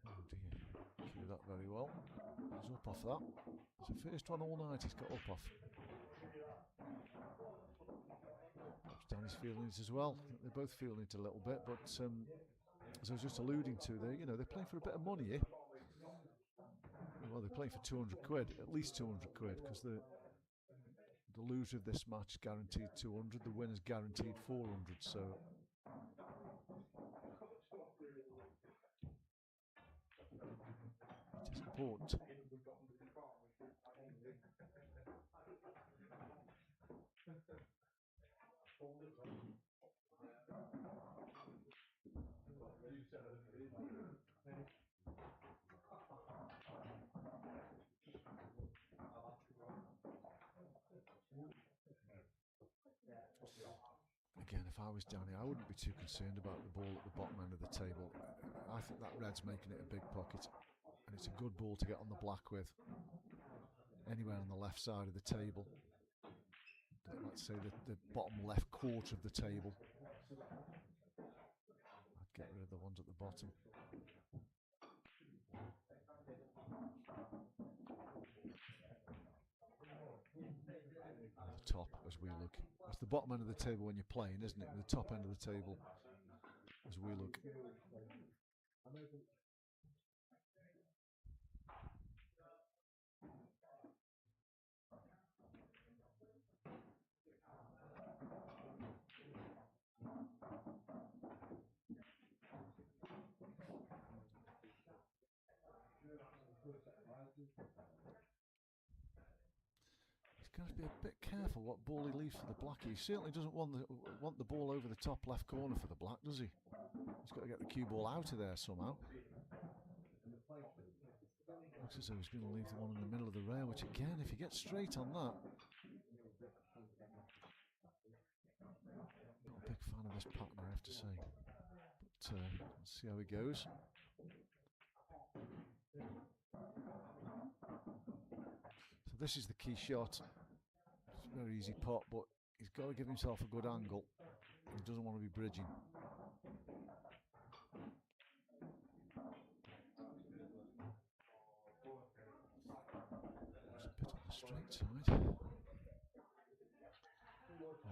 Oh dear, cue that very well. He's up off that. It's the first one all night he's got up off. Perhaps Danny's feeling it as well. They're both feeling it a little bit, but as I was just alluding to, they're playing for a bit of money here. Well, they're playing for 200 quid, at least 200 quid, because the loser of this match is guaranteed 200, the winner's guaranteed 400, so it is important. Again, if I was Danny, I wouldn't be too concerned about the ball at the bottom end of the table. I think that red's making it a big pocket, and it's a good ball to get on the black with. Anywhere on the left side of the table, let's say the bottom left quarter of the table, I'd get rid of the ones at the bottom. The top, as we look. That's the bottom end of the table when you're playing, isn't it? The top end of the table, as we look. He's got to be a bit careful what ball he leaves for the black. He certainly doesn't want the ball over the top left corner for the black, does he? He's got to get the cue ball out of there somehow. Looks as though he's going to leave the one in the middle of the rail, which again, if you get straight on that, not a big fan of this pattern, I have to say. But let's see how he goes. So this is the key shot. It's a very easy pot, but he's got to give himself a good angle. He doesn't want to be bridging. It's a bit on the straight side.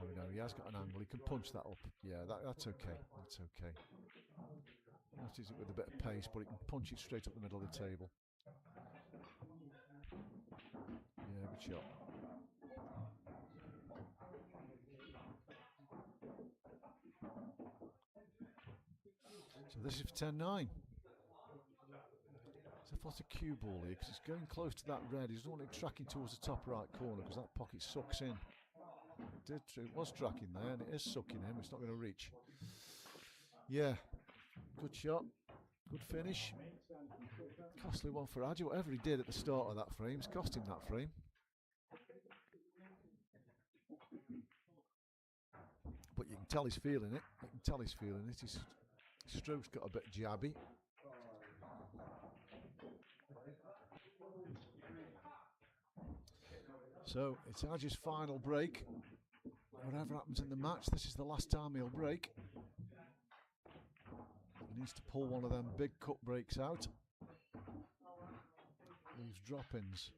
Oh no, he has got an angle. He can punch that up. Yeah, that's okay. That's okay. Notice it with a bit of pace, but he can punch it straight up the middle of the table. Yeah, good shot. this is for 10-9. So I thought a cue ball here because it's going close to that red. He doesn't want it tracking towards the top right corner because that pocket sucks in. It was tracking there and it is sucking in. It's not going to reach. Yeah, good shot, good finish. Costly one for Adji. Whatever he did at the start of that frame, it's cost him that frame. But you can tell he's feeling it. You can tell he's feeling it. His stroke's got a bit jabby. So it's Adji's final break. Whatever happens in the match, this is the last time he'll break. He needs to pull one of them big cut breaks out. Leaves drop-ins.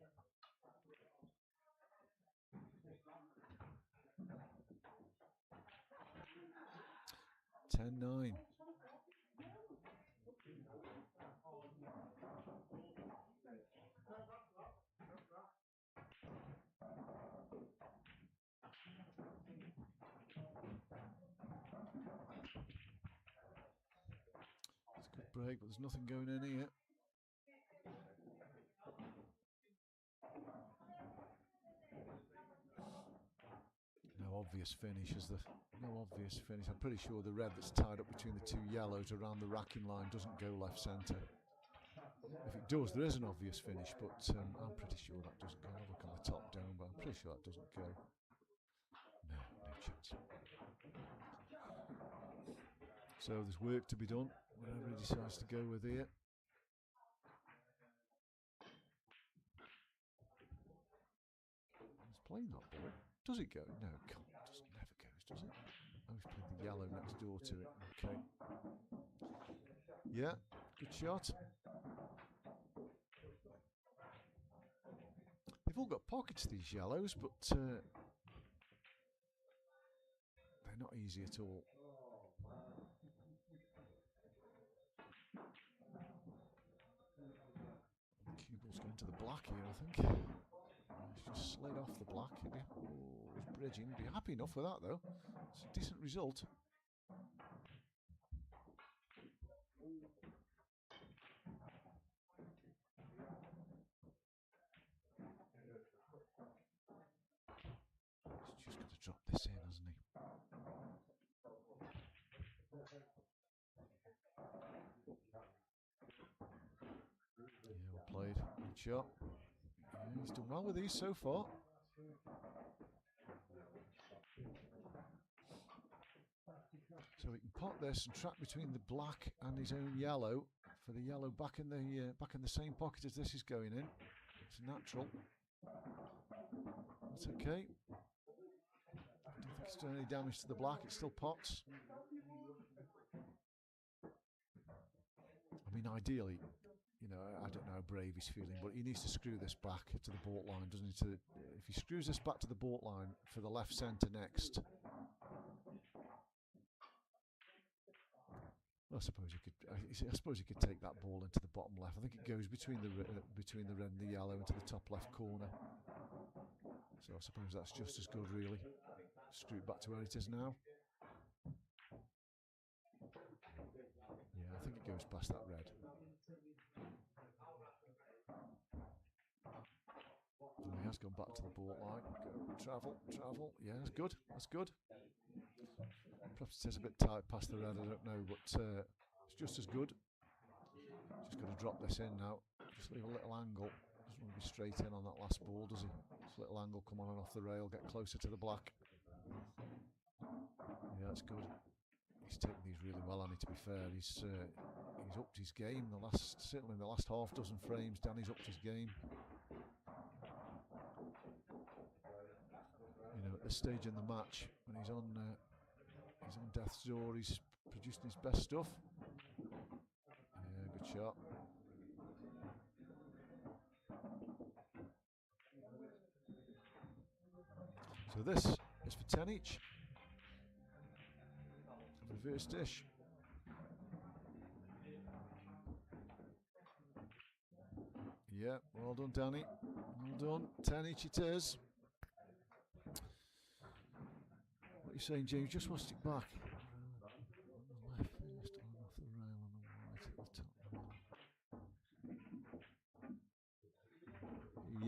$10-9. It's a good break, but there's nothing going in here. No obvious finish, is there? No obvious finish. I'm pretty sure the red that's tied up between the two yellows around the racking line doesn't go left centre. If it does, there is an obvious finish, but I'm pretty sure that doesn't go. I'll look on the top down, but I'm pretty sure that doesn't go. No, no chance. So there's work to be done, whatever he decides to go with here. He's playing that ball. Does it go? No, it can't. It never goes, does it? Oh, he's playing the yellow next door to it. Okay. Yeah, good shot. They've all got pockets, these yellows, but they're not easy at all. The cue ball's going to the black here, I think. It's just slid off the black. He's bridging. He'd be happy enough with that, though. It's a decent result. He's just got to drop this in, hasn't he? Yeah, well played. Good shot. Yeah, he's done well with these so far. So he can pot this and track between the black and his own yellow for the yellow back in the same pocket as this is going in. It's natural. That's okay. I don't think it's done any damage to the black. It still pots. I mean, ideally, you know, I don't know how brave he's feeling, but he needs to screw this back to the baulk line, doesn't he? If he screws this back to the baulk line for the left centre next, I suppose he could take that ball into the bottom left. I think it goes between the red and the yellow into the top left corner. So I suppose that's just as good, really. Screw it back to where it is now. Yeah, I think it goes past that red. And he has gone back to the baulk line. Go, travel. Yeah, that's good. That's good. Perhaps it is a bit tight past the red, I don't know, but it's just as good. Just got to drop this in now. Just leave a little angle. Doesn't want to be straight in on that last ball, does he? Just a little angle, come on and off the rail, get closer to the black. Yeah, that's good. He's taken these really well, Annie, to be fair. He's upped his game. Certainly in the last half dozen frames, Danny's upped his game. You know, at this stage in the match, when he's on death's door, he's producing his best stuff. Yeah, good shot. So this is for 10 each. Reverse dish. Yeah, well done, Danny. Well done. 10 each it is. What are you saying, James? Just watched it back. On the left, just on off the rail on the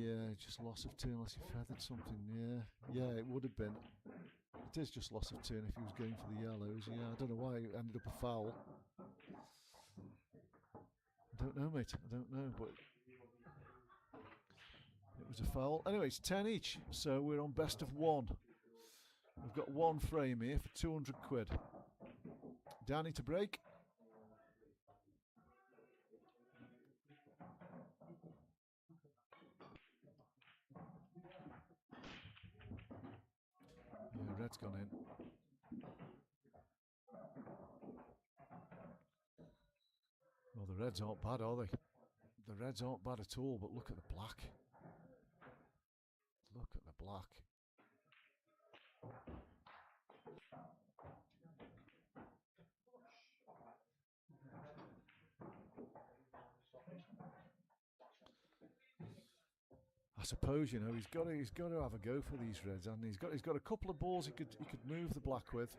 Yeah, just loss of turn unless he feathered something. Yeah, it would have been. It is just loss of turn if he was going for the yellows. Yeah, I don't know why it ended up a foul. I don't know, mate. I don't know, but it was a foul. Anyway, it's 10 each, so we're on best of one. We've got one frame here for 200 quid. Danny to break. Yeah, red's gone in. Well, the reds aren't bad, are they? The reds aren't bad at all, but look at the black. Look at the black. I suppose, you know, he's got to have a go for these reds, and he's got a couple of balls he could move the black with.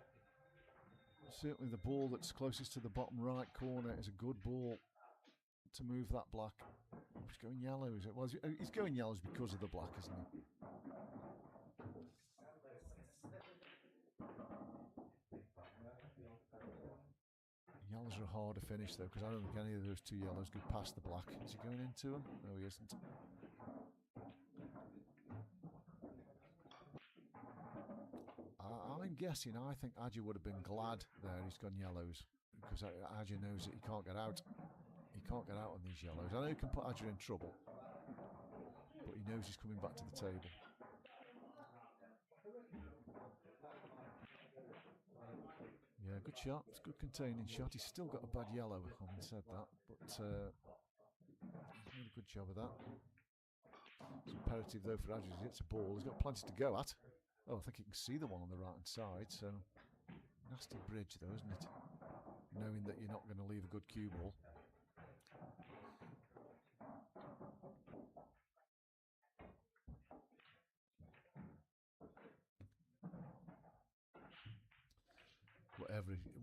Certainly the ball that's closest to the bottom right corner is a good ball to move that black. He's going yellow, is it? Well, he's going yellows because of the black, isn't he? Yellows are hard to finish though, because I don't think any of those two yellows go past the black. Is he going into them? No, he isn't. I'm guessing. I think Adja would have been glad there he's gone yellows, because Adja knows that he can't get out. He can't get out on these yellows. I know he can put Adja in trouble, but he knows he's coming back to the table. Yeah, good shot. It's a good containing shot. He's still got a bad yellow, having said that, but he's made a good job of that. It's imperative though for Adja. He hits a ball. He's got plenty to go at. Oh, I think you can see the one on the right hand side. So nasty bridge though, isn't it? Knowing that you're not going to leave a good cue ball.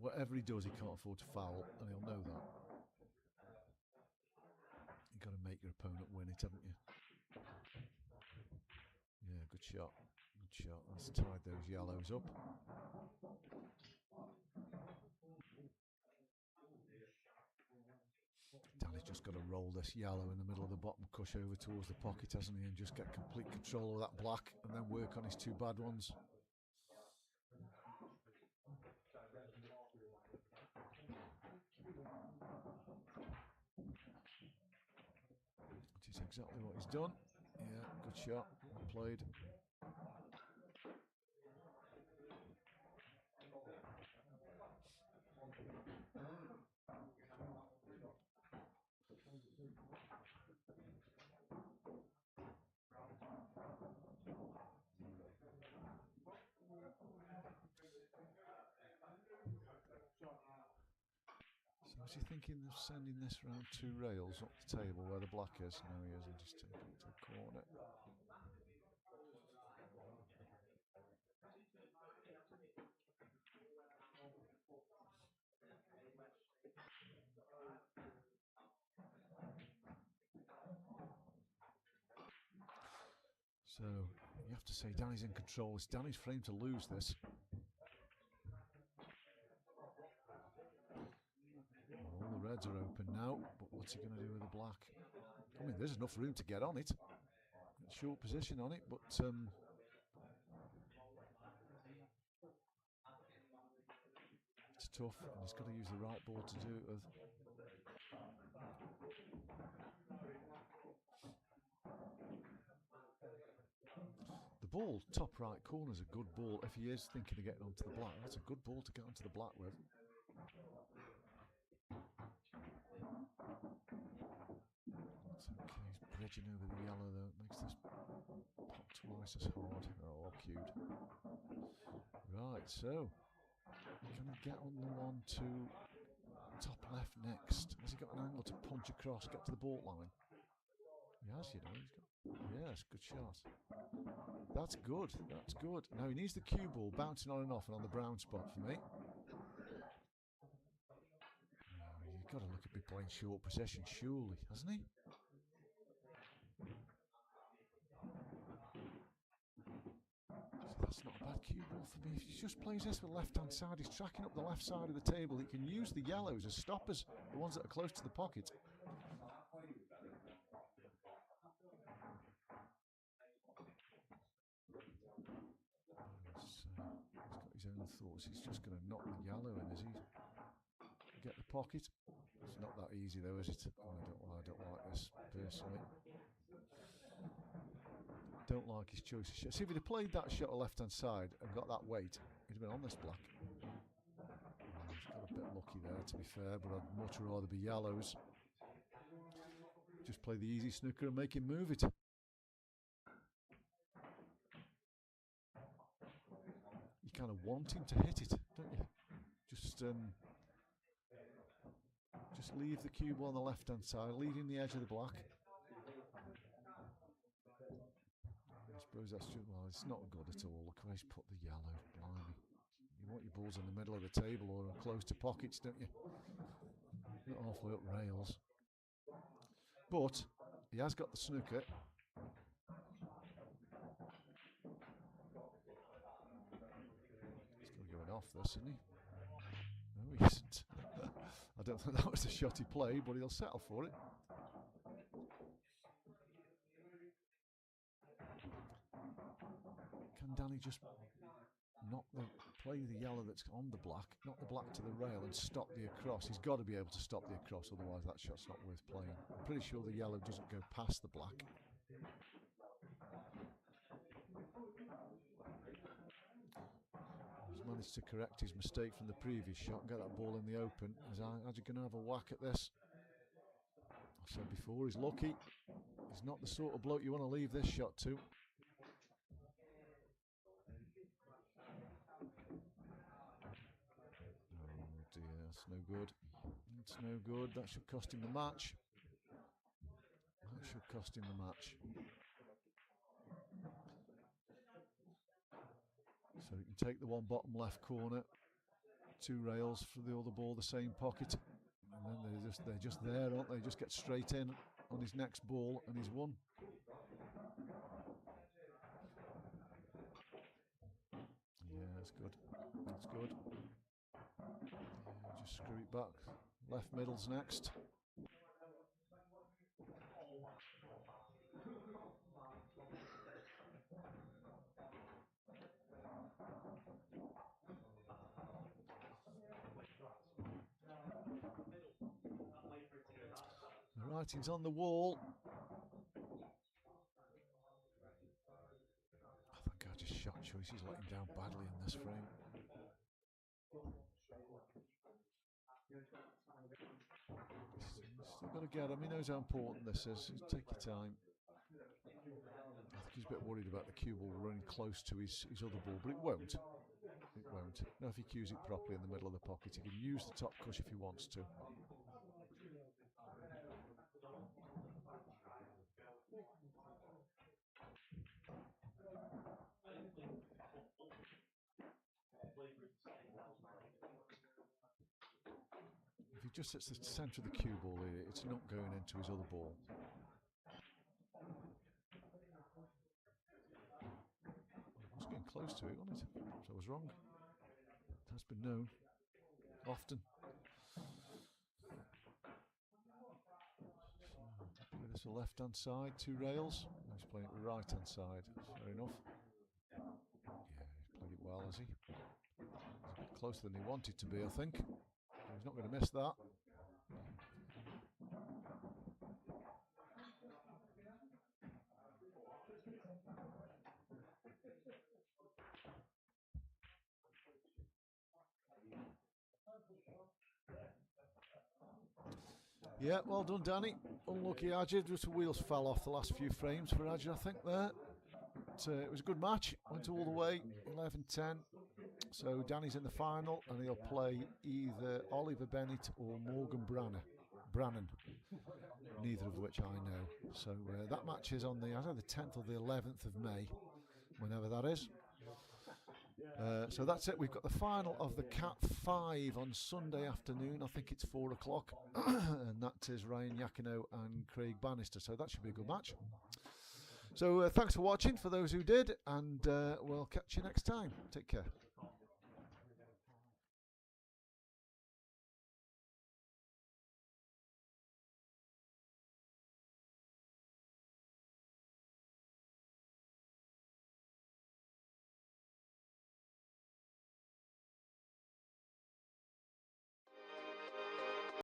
Whatever he does, he can't afford to foul, and he'll know that. You've got to make your opponent win it, haven't you? Yeah, good shot. Good shot. That's tied those yellows up. Danny's just got to roll this yellow in the middle of the bottom cush over towards the pocket, hasn't he? And just get complete control of that black and then work on his two bad ones. Which is exactly what he's done. Yeah, good shot. Well played. So is he thinking of sending this round two rails up the table where the black is? No, he isn't. Just taking it to the corner. So you have to say Danny's in control. It's Danny's frame to lose this. All the reds are open now, but what's he going to do with the black? I mean, there's enough room to get on it. Short position on it, but it's tough, and he's got to use the right ball to do it with. The ball, top right corner, is a good ball if he is thinking of getting onto the black. That's a good ball to get onto the black with. It's okay, he's bridging over the yellow though. It makes this pot twice as hard. Oh, cued. Right, so can he get on the one to top left next? Has he got an angle to punch across, get to the baulk line? Yes, you know, he's got. Yes, good shot. That's good. That's good. Now he needs the cue ball bouncing on and off and on the brown spot for me. You've got to look at me playing short possession, surely, hasn't he? cue ball for me. If he just plays this with the left-hand side, he's tracking up the left side of the table. He can use the yellows as stoppers, the ones that are close to the pocket. He's got his own thoughts. He's just going to knock the yellow in, is he? Get the pocket. It's not that easy though, is it? Oh, I don't like this personally. Don't like his choice of shot. See, if he'd have played that shot on the left-hand side and got that weight, he'd have been on this black. He's got a bit lucky there, to be fair, but I'd much rather be yellows. Just play the easy snooker and make him move it. You kind of want him to hit it, don't you? Just leave the cue ball on the left-hand side, leaving the edge of the black. I suppose that's just, well, it's not good at all. Look how he's put the yellow, blimey. You want your balls in the middle of the table or close to pockets, don't you? Not halfway up rails. But he has got the snooker. He's going off this, isn't he? No, he isn't. I don't think that was the shot he played, but he'll settle for it. Can Danny just play the yellow that's on the black, knock the black to the rail and stop the across? He's got to be able to stop the across, otherwise that shot's not worth playing. I'm pretty sure the yellow doesn't go past the black. He's managed to correct his mistake from the previous shot and get that ball in the open. Is Ajay going to have a whack at this? I said before, he's lucky. He's not the sort of bloke you want to leave this shot to. Oh dear, that's no good. That's no good. That should cost him the match. That should cost him the match. So he can take the one bottom left corner, 2 rails for the other ball, the same pocket, and then they're just there, aren't they? Just get straight in on his next ball, and he's won. Yeah, that's good. That's good. Yeah, just screw it back. Left middle's next. The writing's on the wall. I think I just shot choice. He's let him down badly in this frame. Still got to get him. He knows how important this is. Just take your time. I think he's a bit worried about the cue ball running close to his other ball, but it won't. It won't. Now if he cues it properly in the middle of the pocket, he can use the top cush if he wants to. If he just sits the centre of the cue ball here, it's not going into his other ball. It was getting close to it, wasn't it? So I was wrong. It has been known. Often. So, play this to the left-hand side, 2 rails. Now he's playing it with right-hand side. Fair enough. Yeah, he's played it well, has he? He's a bit closer than he wanted to be, I think. He's not going to miss that. Yeah, well done, Danny. Unlucky Ajay. Just the wheels fell off the last few frames for Ajay, I think, there. But, it was a good match. Went all the way, 11-10. So Danny's in the final, and he'll play either Oliver Bennett or Morgan Brannan. Neither of which I know. So that match is on the 10th or the 11th of May, whenever that is. So that's it. We've got the final of the Cat 5 on Sunday afternoon. I think it's 4 o'clock. And that is Ryan Yakino and Craig Bannister. So that should be a good match. So thanks for watching for those who did, and we'll catch you next time. Take care.